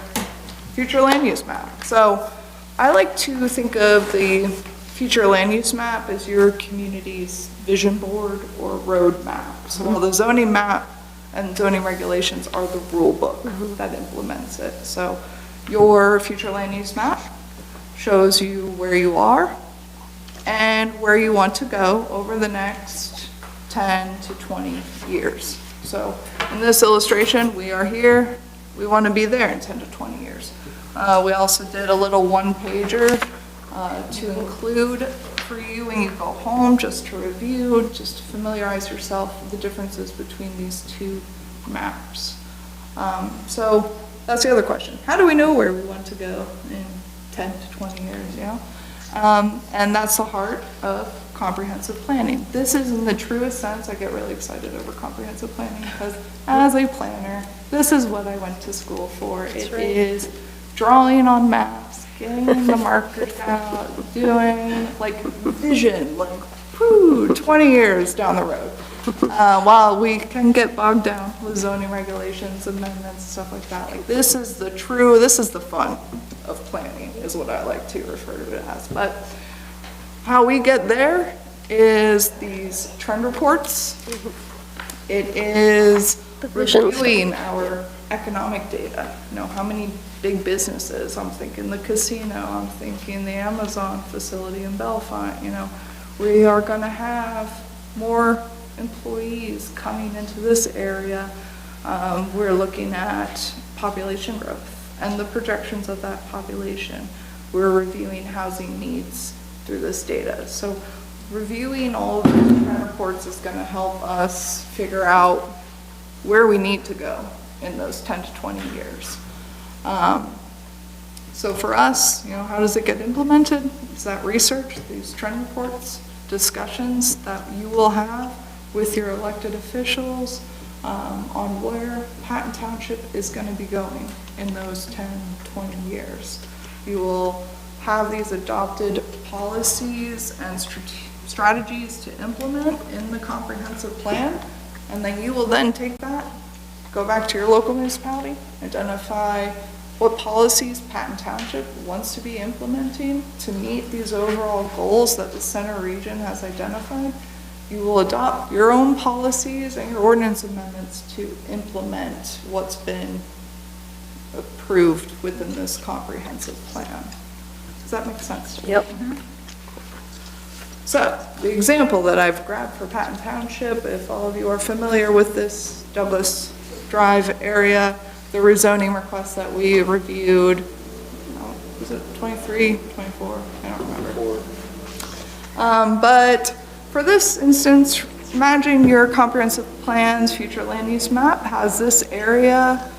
future land use map. So I like to think of the future land use map as your community's vision board or road map. So while the zoning map and zoning regulations are the rule book that implements it. So your future land use map shows you where you are and where you want to go over the next 10 to 20 years. So in this illustration, we are here, we want to be there in 10 to 20 years. We also did a little one-pager to include for you when you go home, just to review, just to familiarize yourself with the differences between these two maps. So that's the other question. How do we know where we want to go in 10 to 20 years, and that's the heart of comprehensive planning. This is in the truest sense, I get really excited over comprehensive planning because as a planner, this is what I went to school for. It is drawing on maps, getting the markers out, doing like vision, like 20 years down the road. While we can get bogged down with zoning regulations, amendments, stuff like that, like this is the fun of planning, is what I like to refer to it as. But how we get there is these trend reports. It is reviewing our economic data. How many big businesses? I'm thinking the casino, I'm thinking the Amazon facility in Bellefonte. We are going to have more employees coming into this area. We're looking at population growth and the projections of that population. We're reviewing housing needs through this data. So reviewing all of these trend reports is going to help us figure out where we need to go in those 10 to 20 years. So for us, how does it get implemented? It's that research, these trend reports, discussions that you will have with your elected officials on where Patton Township is going to be going in those 10, 20 years. You will have these adopted policies and strategies to implement in the comprehensive plan, and then you will then take that, go back to your local municipality, identify what policies Patton Township wants to be implementing to meet these overall goals that the center region has identified, you will adopt your own policies and your ordinance amendments to implement what's been approved within this comprehensive plan. Does that make sense? Yep. So, the example that I've grabbed for Patton Township, if all of you are familiar with this Douglas Drive area, the rezoning request that we reviewed, was it 23, 24? I don't remember. But for this instance, imagine your comprehensive plan's future land use map has this area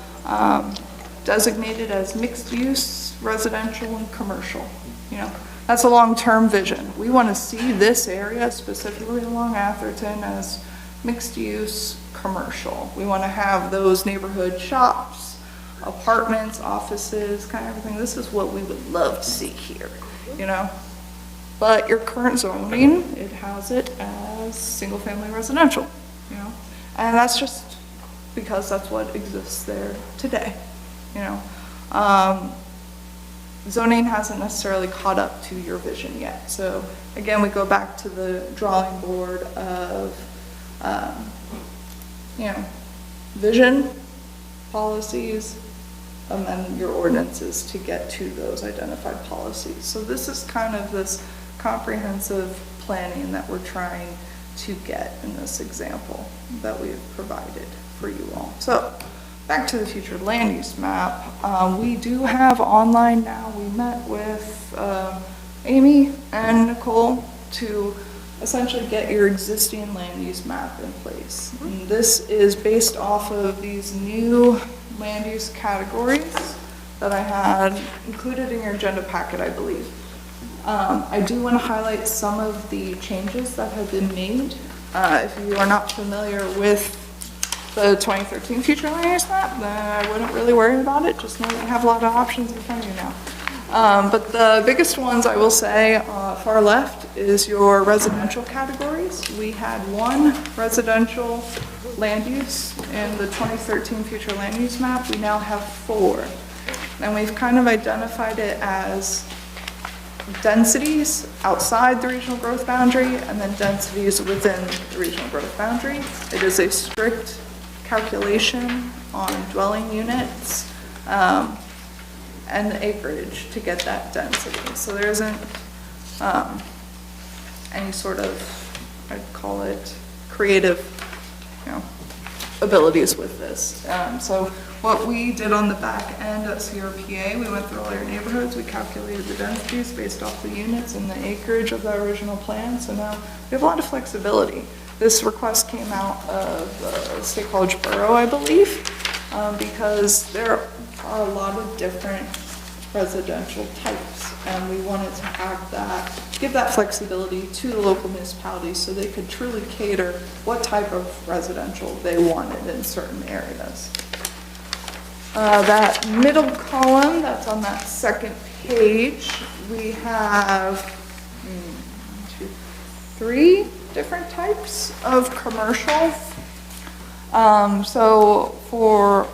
designated as mixed use, residential, and commercial. You know, that's a long-term vision. We want to see this area, specifically along Atherton, as mixed use, commercial. We want to have those neighborhood shops, apartments, offices, kind of everything. This is what we would love to see here, you know? But your current zoning, it has it as single-family residential, you know? And that's just because that's what exists there today, you know? Zoning hasn't necessarily caught up to your vision yet. So again, we go back to the drawing board of, you know, vision, policies, and then your ordinances to get to those identified policies. So this is kind of this comprehensive planning that we're trying to get in this example that we've provided for you all. So back to the future land use map. We do have online now. We met with Amy and Nicole to essentially get your existing land use map in place. And this is based off of these new land use categories that I had included in your agenda packet, I believe. I do want to highlight some of the changes that have been made. If you are not familiar with the 2013 future land use map, then I wouldn't really worry about it. Just know that you have a lot of options in front of you now. But the biggest ones I will say, far left, is your residential categories. We had one residential land use in the 2013 future land use map. We now have 4. And we've kind of identified it as densities outside the regional growth boundary and then densities within the regional growth boundary. It is a strict calculation on dwelling units and acreage to get that density. So there isn't any sort of, I'd call it creative, you know, abilities with this. So what we did on the back end at CRPA, we went through all your neighborhoods, we calculated the densities based off the units and the acreage of the original plan. So now we have a lot of flexibility. This request came out of State College Borough, I believe, because there are a lot of different residential types, and we wanted to have that, give that flexibility to the local municipalities so they could truly cater what type of residential they wanted in certain areas. That middle column that's on that second page, we have 3 different types of commercial. So for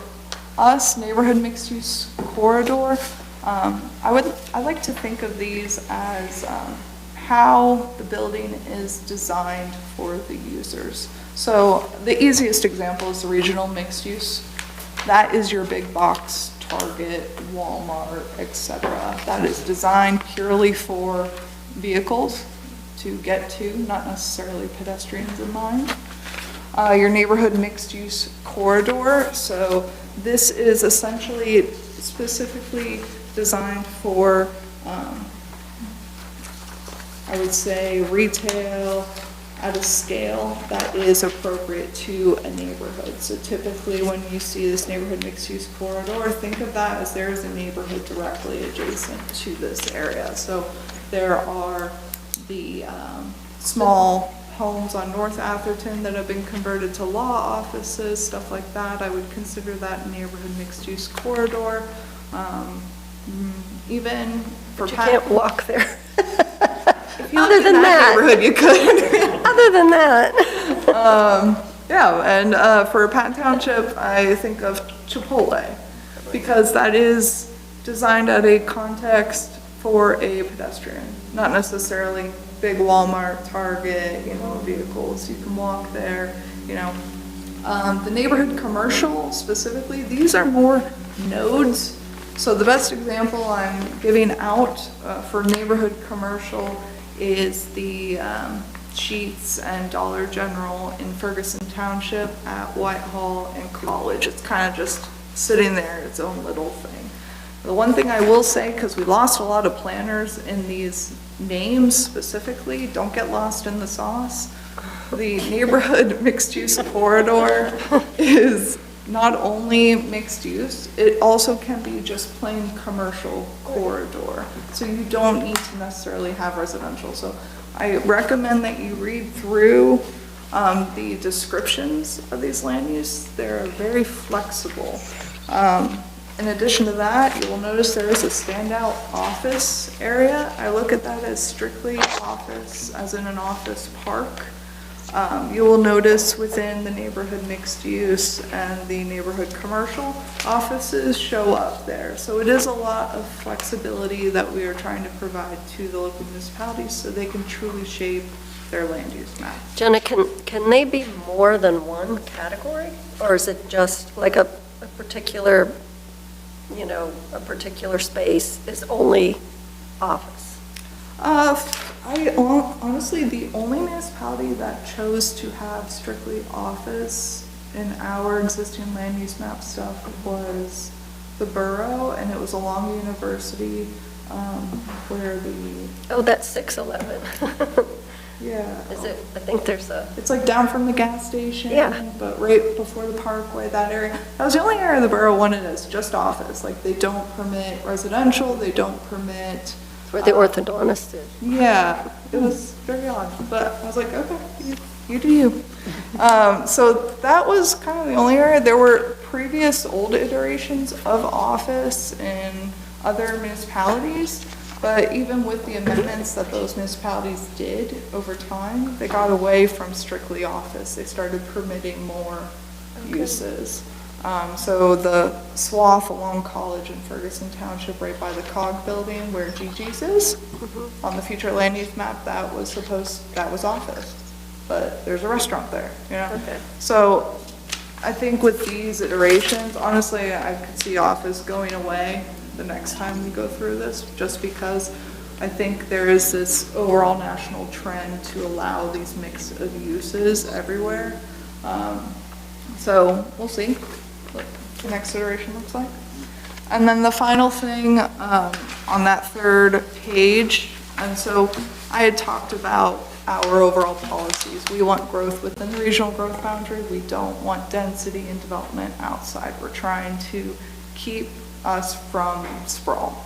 us, neighborhood mixed use corridor, I like to think of these as how the building is designed for the users. So the easiest example is the regional mixed use. That is your big box, Target, Walmart, etc. That is designed purely for vehicles to get to, not necessarily pedestrians in mind. Your neighborhood mixed use corridor. So this is essentially specifically designed for, I would say, retail at a scale that is appropriate to a neighborhood. So typically when you see this neighborhood mixed use corridor, think of that as there is a neighborhood directly adjacent to this area. So there are the small homes on North Atherton that have been converted to law offices, stuff like that. I would consider that neighborhood mixed use corridor. Even for But you can't walk there. if you Other lived in than that. neighborhood, you could. Other than that. Yeah, and for Patton Township, I think of Chipotle, because that is designed at a context for a pedestrian, not necessarily big Walmart, Target, vehicles, you can walk there, The neighborhood commercial specifically, these are more nodes. So the best example I'm giving out for neighborhood commercial is the Sheetz and Dollar General in Ferguson Township at Whitehall and College. It's kind of just sitting there, its own little thing. The one thing I will say, because we lost a lot of planners in these names specifically, don't get lost in the sauce. The neighborhood mixed-use corridor is not only mixed use, it also can be just plain commercial corridor. So you don't need to necessarily have residential. So I recommend that you read through the descriptions of these land use. They're very flexible. In addition to that, you will notice there is a standout office area. I look at that as strictly office, as in an office park. You will notice within the neighborhood mixed use and the neighborhood commercial, offices show up there. So it is a lot of flexibility that we are trying to provide to the local municipalities so they can truly shape their land use map. Jenna, can they be more than one category? Or is it just like a particular, a particular space is only office? Honestly, the only municipality that chose to have strictly office in our existing land use map stuff was the borough, and it was along University, where the... Oh, that's 611. Yeah. Is it, I think there's a... It's like down from the gas station. Yeah. But right before the parkway, that area. That was the only area the borough wanted as just office. Like, they don't permit residential, they don't permit... Where the orthodontist is. Yeah, it was very odd, but I was like, okay, you do you. So that was kind of the only area. There were previous old iterations of office in other municipalities, but even with the amendments that those municipalities did over time, they got away from strictly office. They started permitting more uses. So the swath along College in Ferguson Township, right by the COG building where Gigi's is, on the future land use map, that was office. But there's a restaurant there, Okay. So I think with these iterations, honestly, I could see office going away the next time we go through this, just because I think there is this overall national trend to allow these mix of uses everywhere. So we'll see what the next iteration looks like. And then the final thing on that third page, and so I had talked about our overall policies. We want growth within the regional growth boundary. We don't want density and development outside. We're trying to keep us from sprawl.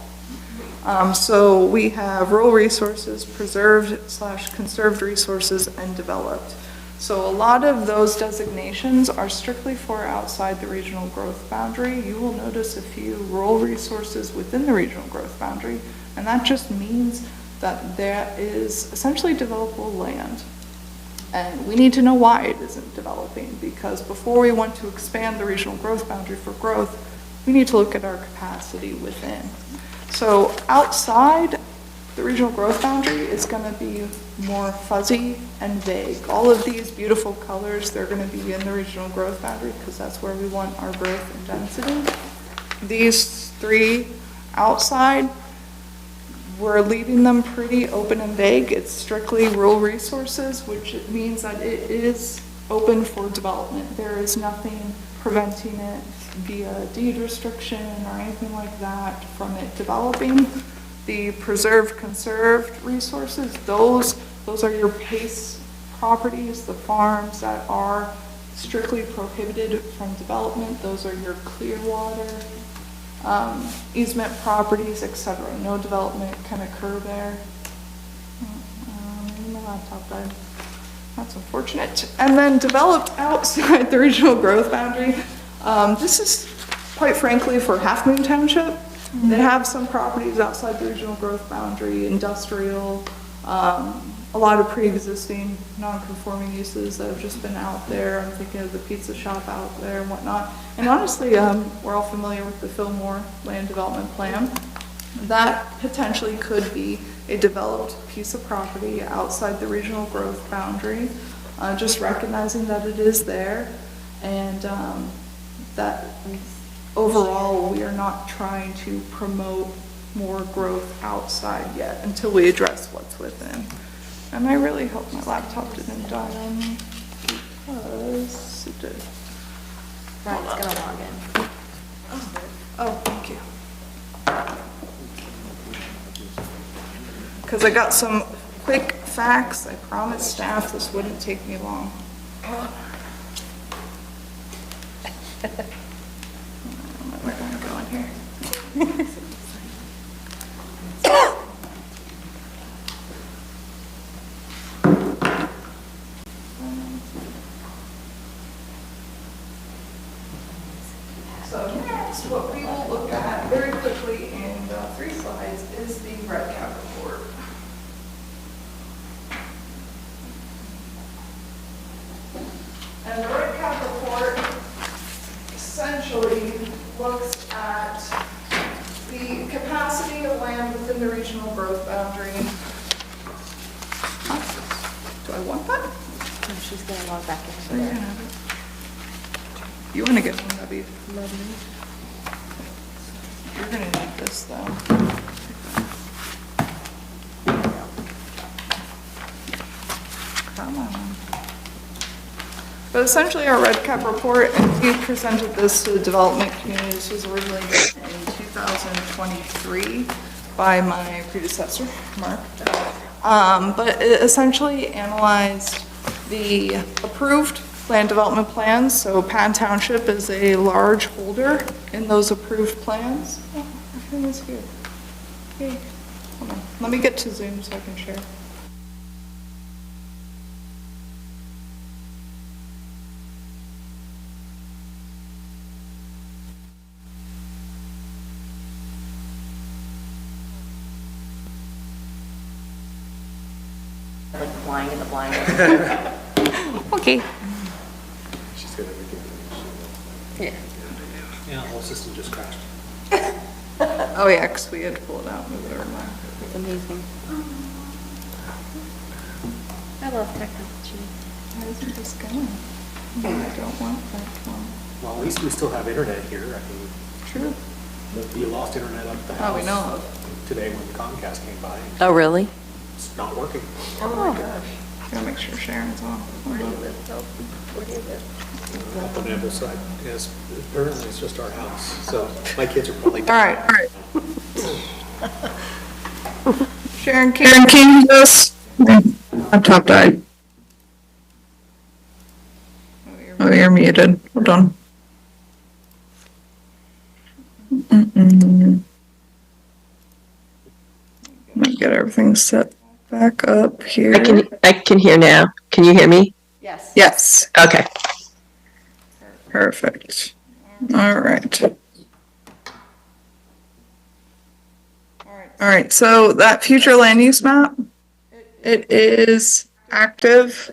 So we have rural resources, preserved/conserved resources, and developed. So a lot of those designations are strictly for outside the regional growth boundary. You will notice a few rural resources within the regional growth boundary, and that just means that there is essentially developable land. And we need to know why it isn't developing, because before we want to expand the regional growth boundary for growth, we need to look at our capacity within. So outside the regional growth boundary is going to be more fuzzy and vague. All of these beautiful colors, they're going to be in the regional growth boundary because that's where we want our growth and density. These three outside, we're leaving them pretty open and vague. It's strictly rural resources, which means that it is open for development. There is nothing preventing it via deed restriction or anything like that from it developing. The preserved, conserved resources, those are your PACE properties, the farms that are strictly prohibited from development. Those are your clear water, easement properties, etc. No development can occur there. Maybe my laptop died. That's unfortunate. And then developed outside the regional growth boundary. This is, quite frankly, for Half Moon Township. They have some properties outside the regional growth boundary, industrial, a lot of pre-existing non-conforming uses that have just been out there. I'm thinking of the pizza shop out there and whatnot. And honestly, we're all familiar with the Fillmore Land Development Plan. that potentially could be a developed piece of property outside the regional growth boundary, just recognizing that it is there, and that overall, we are not trying to promote more growth outside yet until we address what's within. And I really hope my laptop didn't die on me, because it did. Ryan's gonna log in. Oh, thank you. Because I got some quick facts. I promised staff this wouldn't take me long. We're gonna go in here. So next, what we will look at very quickly in 3 slides is the red cap report. And the red cap report essentially looks at the capacity of land within the regional growth boundary. Do I want that? Oh, she's gonna log back in. Or you can have it. You want to get one, Debbie? You're going to need this, though. Come on. But essentially, our red cap report, and we presented this to the development community. This was originally written in 2023 by my predecessor, Mark. But it essentially analyzed the approved land development plans. So Patton Township is a large holder in those approved plans. Oh, everything is good. Okay, hold on. Let me get to Zoom so I can share. Like flying in the blind. Okay. She's got everything. Yeah, the whole system just crashed. Oh yeah, because we had to pull it out and move it over. It's amazing. I love technology. Why isn't this going? No, I don't want that one. Well, at least we still have internet here. I mean, True. we lost internet up at the house. Oh, we know of. Today when Comcast came by. Oh, really? It's not working. Oh my gosh. Gotta make sure Sharon's on. Where do you live, Phil? Where do you live? Up on Ambleside. Yes, apparently it's just our house. So my kids are probably. All right. Sharon, can you hear us? Laptop died. Oh, you're muted. Hold on. Let me get everything set back up here. I can hear now. Can you hear me? Yes. Yes, Okay. perfect. All right. All right, so that future land use map, it is active,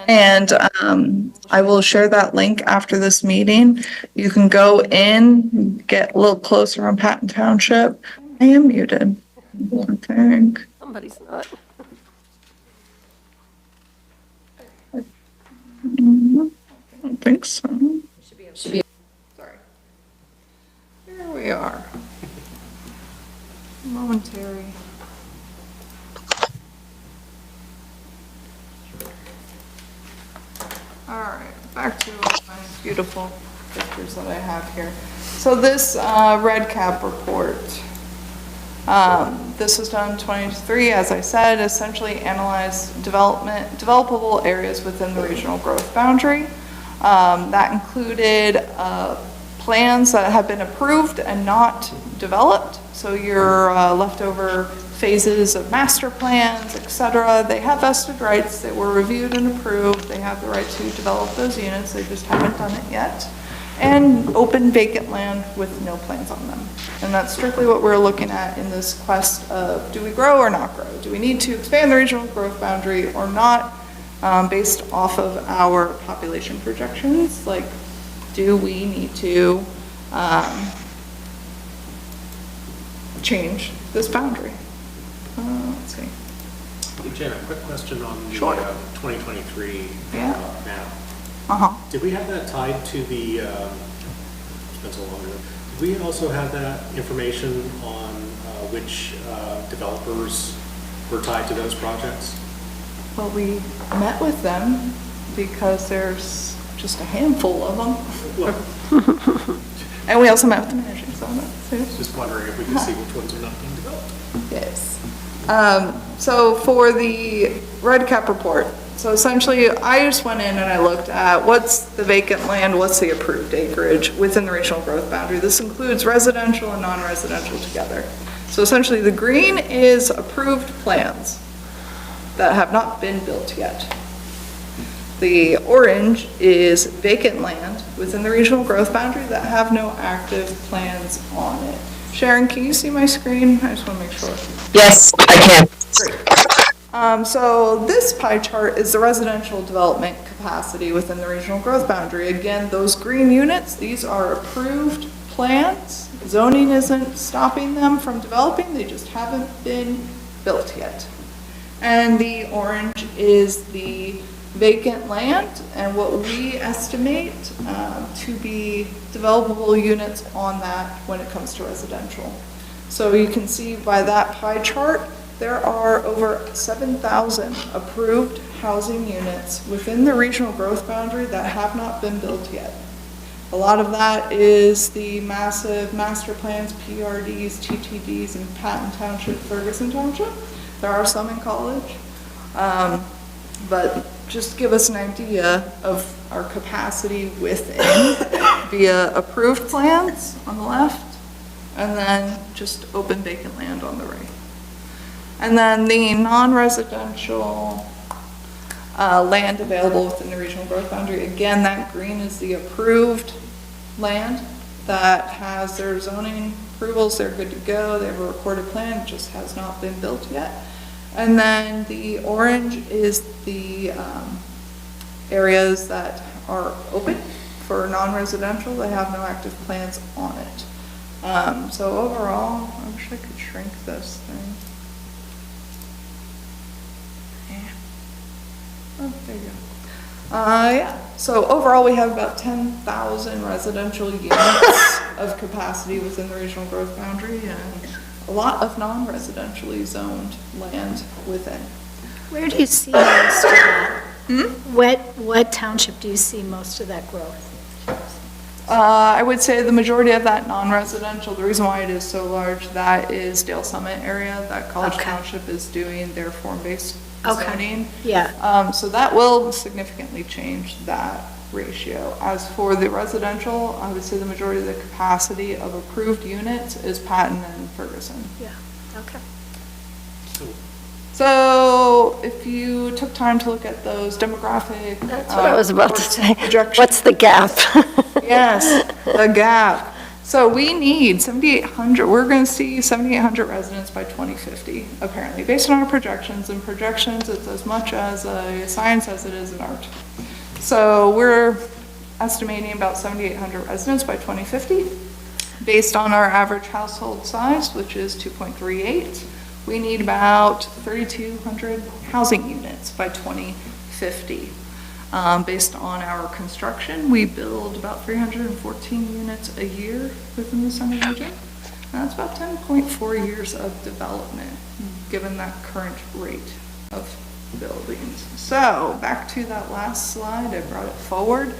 and I will share that link after this meeting. You can go in, get a little closer on Patton Township. I am muted, I think. Somebody's not. I don't think so. Sorry. Here we are. Momentary. All right, back to my beautiful pictures that I have here. So this red cap report, this was done in 23, as I said, essentially analyzed developable areas within the regional growth boundary. That included plans that have been approved and not developed. So your leftover phases of master plans, et cetera, they have vested rights. They were reviewed and approved. They have the right to develop those units. They just haven't done it yet. And open vacant land with no plans on them. And that's strictly what we're looking at in this quest of, do we grow or not grow? Do we need to expand the regional growth boundary or not, based off of our population projections? Like, do we need to change this boundary. Let's see. Hey, Jen, a quick question on the Sure. 2023 Yeah. map. Uh-huh. Did we have that tied to the, it's been so long ago, did we also have that information on which developers were tied to those projects? Well, we met with them because there's just a handful of them. And we also met with the managers on it, too. Just wondering if we could see which ones are not being developed. Yes. So for the red cap report, so essentially I just went in and I looked at what's the vacant land, what's the approved acreage within the regional growth boundary. This includes residential and non-residential together. So essentially the green is approved plans that have not been built yet. The orange is vacant land within the regional growth boundary that have no active plans on it. Sharon, can you see my screen? I just want to make sure. Yes, I can. So this pie chart is the residential development capacity within the regional growth boundary. Again, those green units, these are approved plans. Zoning isn't stopping them from developing, they just haven't been built yet. And the orange is the vacant land and what we estimate to be developable units on that when it comes to residential. So you can see by that pie chart, there are over 7,000 approved housing units within the regional growth boundary that have not been built yet. A lot of that is the massive master plans, PRDs, TTDs in Patton Township, Ferguson Township. There are some in College. But just give us an idea of our capacity within via approved plans on the left, and then just open vacant land on the right. And then the non-residential land available within the regional growth boundary, again, that green is the approved land that has their zoning approvals, they're good to go, they have a recorded plan, it just has not been built yet. And then the orange is the areas that are open for non-residential, they have no active plans on it. So overall, I wish I could shrink this thing. Yeah. Oh, there you go. Yeah, so overall we have about 10,000 residential units of capacity within the regional growth boundary and a lot of non-residentially zoned land within. Where do you see most of that? What township do you see most of that growth? I would say the majority of that non-residential, the reason why it is so large, that is Dale Summit area, that College Okay. Township is doing their form-based Okay. zoning. Yeah, So that will significantly change that ratio. As for the residential, I would say the majority of the capacity of approved units is Patton and Ferguson. yeah, okay. So if you took time to look at those demographic. That's what I was about to say. projections. What's the gap? Yes, the gap. So we need 7,800, we're going to see 7,800 residents by 2050, apparently, based on our projections. And projections, it's as much as a science as it is an art. So we're estimating about 7,800 residents by 2050. Based on our average household size, which is 2.38, we need about 3,200 housing units by 2050. Based on our construction, we build about 314 units a year within the Center region. And that's about 10.4 years of development, given that current rate of buildings. So back to that last slide, I brought it forward.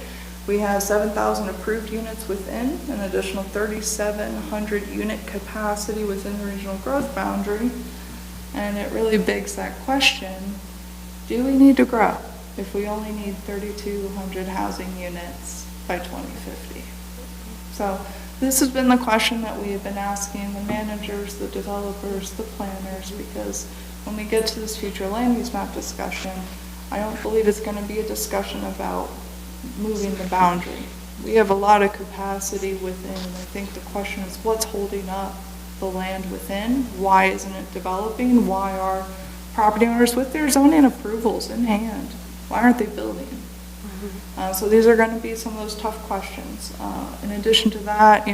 We have 7,000 approved units within, an additional 3,700 unit capacity within the regional growth boundary. And it really begs that question, do we need to grow if we only need 3,200 housing units by 2050? So this has been the question that we have been asking the managers, the developers, the planners, because when we get to this future land use map discussion, I don't believe it's going to be a discussion about moving the boundary. We have a lot of capacity within. I think the question is what's holding up the land within? Why isn't it developing? Why are property owners with their zoning approvals in hand? Why aren't they building? So these are going to be some of those tough questions. In addition to that,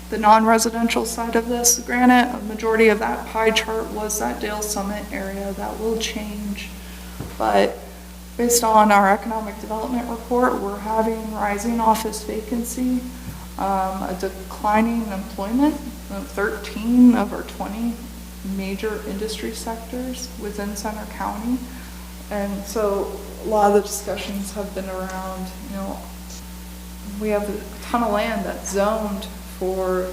the non-residential side of this. Granted, a majority of that pie chart was that Dale Summit area. That will change. But based on our economic development report, we're having rising office vacancy, a declining employment of 13 of our 20 major industry sectors within Center County. And so a lot of the discussions have been around, we have a ton of land that's zoned for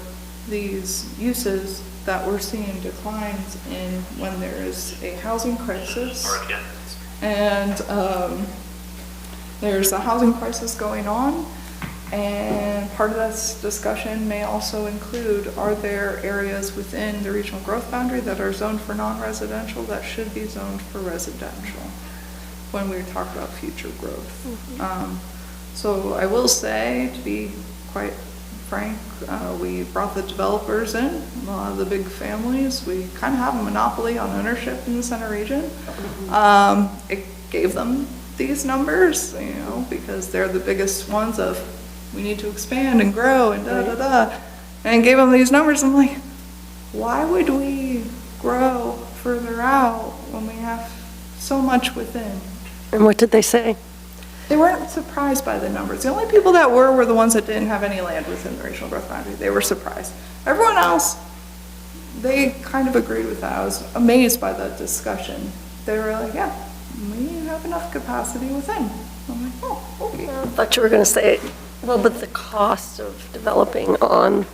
these uses that we're seeing declines in when there is a housing crisis. And there's a housing crisis going on, and part of this discussion may also include, are there areas within the regional growth boundary that are zoned for non-residential that should be zoned for residential when we talk about future growth. So I will say, to be quite frank, we brought the developers in, a lot of the big families. We kind of have a monopoly on ownership in the center region. It gave them these numbers, because they're the biggest ones of, we need to expand and grow and da-da-da, and gave them these numbers. I'm like, why would we grow further out when we have so much within? And what did they say? They weren't surprised by the numbers. The only people that were the ones that didn't have any land within the regional growth boundary. They were surprised. Everyone else, they kind of agreed with that. I was amazed by that discussion. They were like, yeah, we have enough capacity within. I'm like, oh, okay. I thought you were going to say, well, but the cost of developing on,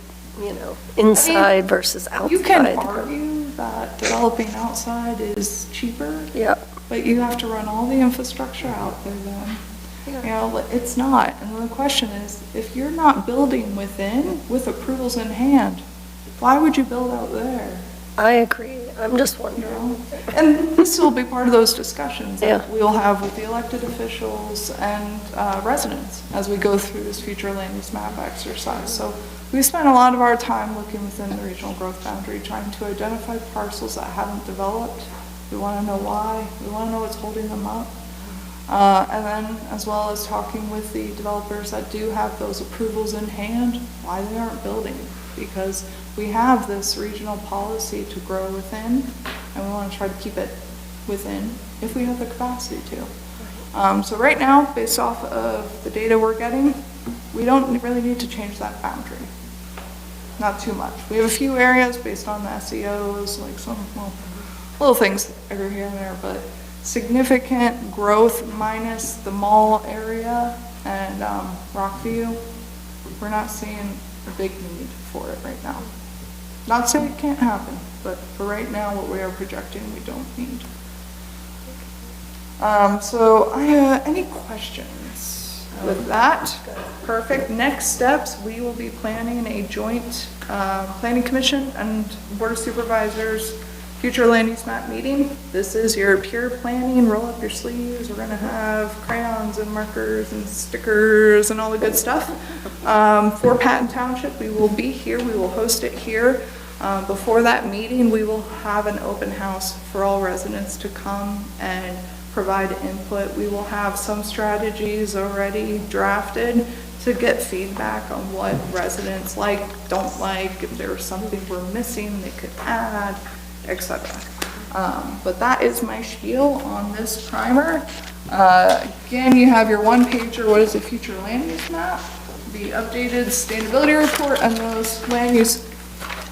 inside versus outside. You can argue that developing outside is cheaper. Yeah. But you have to run all the infrastructure out there then. It's not. And the question is, if you're not building within with approvals in hand, why would you build out there? I agree. I'm just wondering. And this will be part of those discussions Yeah. that we'll have with the elected officials and residents as we go through this future land use map exercise. So we spent a lot of our time looking within the regional growth boundary, trying to identify parcels that haven't developed. We want to know why. We want to know what's holding them up. And then as well as talking with the developers that do have those approvals in hand, why they aren't building. Because we have this regional policy to grow within, and we want to try to keep it within if we have the capacity to. So right now, based off of the data we're getting, we don't really need to change that boundary. Not too much. We have a few areas based on the SEOs, like some little things over here and there, but significant growth minus the mall area and Rockview, we're not seeing a big need for it right now. Not saying it can't happen, but for right now, what we are projecting, we don't need. So any questions with that? Perfect. Next steps, we will be planning a joint planning commission and board of supervisors future land use map meeting. This is your pure planning, roll up your sleeves. We're gonna have crayons and markers and stickers and all the good stuff. For Patton Township, we will be here, we will host it here. Before that meeting, we will have an open house for all residents to come and provide input. We will have some strategies already drafted to get feedback on what residents like, don't like, if there's something we're missing, they could add, etc. But that is my spiel on this primer. Again, you have your one-pager, what is the future land use map, the updated sustainability report, and those land use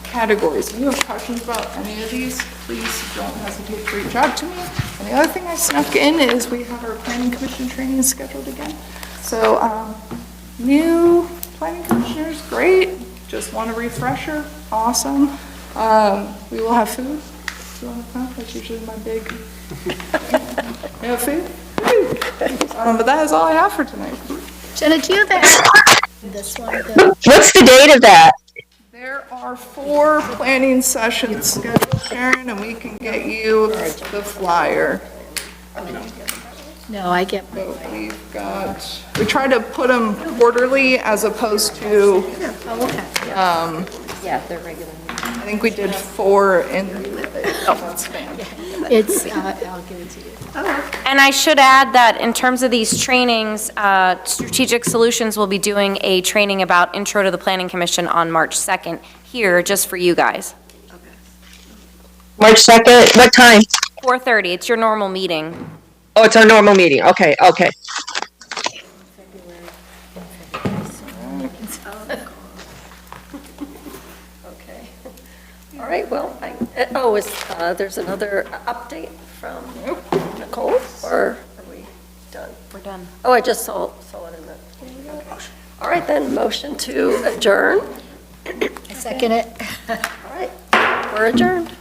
categories. If you have questions about any of these, please don't hesitate to reach out to me. And the other thing I snuck in is we have our planning commission training scheduled again. So new planning commissioners, great. Just want a refresher, awesome. We will have food. Do you want to come? That's usually my big. We have food? But that is all I have for tonight. Jenna, do you have this one? What's the date of that? There are 4 planning sessions scheduled, Sharon, and we can get you the flyer. No, I get, We try to put them quarterly as opposed to, oh, okay. Yeah, they're regular. I think we did 4 in that span. It's, I'll give it to you. And I should add that in terms of these trainings, Strategic Solutions will be doing a training about Intro to the Planning Commission on March 2nd here, just for you guys. March 2nd, what time? 4:30, it's your normal meeting. Oh, it's our normal meeting. Okay, okay. Okay. All right, well, there's another update from Nicole, or are we done? We're done. Oh, I just saw it in the. All right, then, motion to adjourn. I second it. All right, we're adjourned.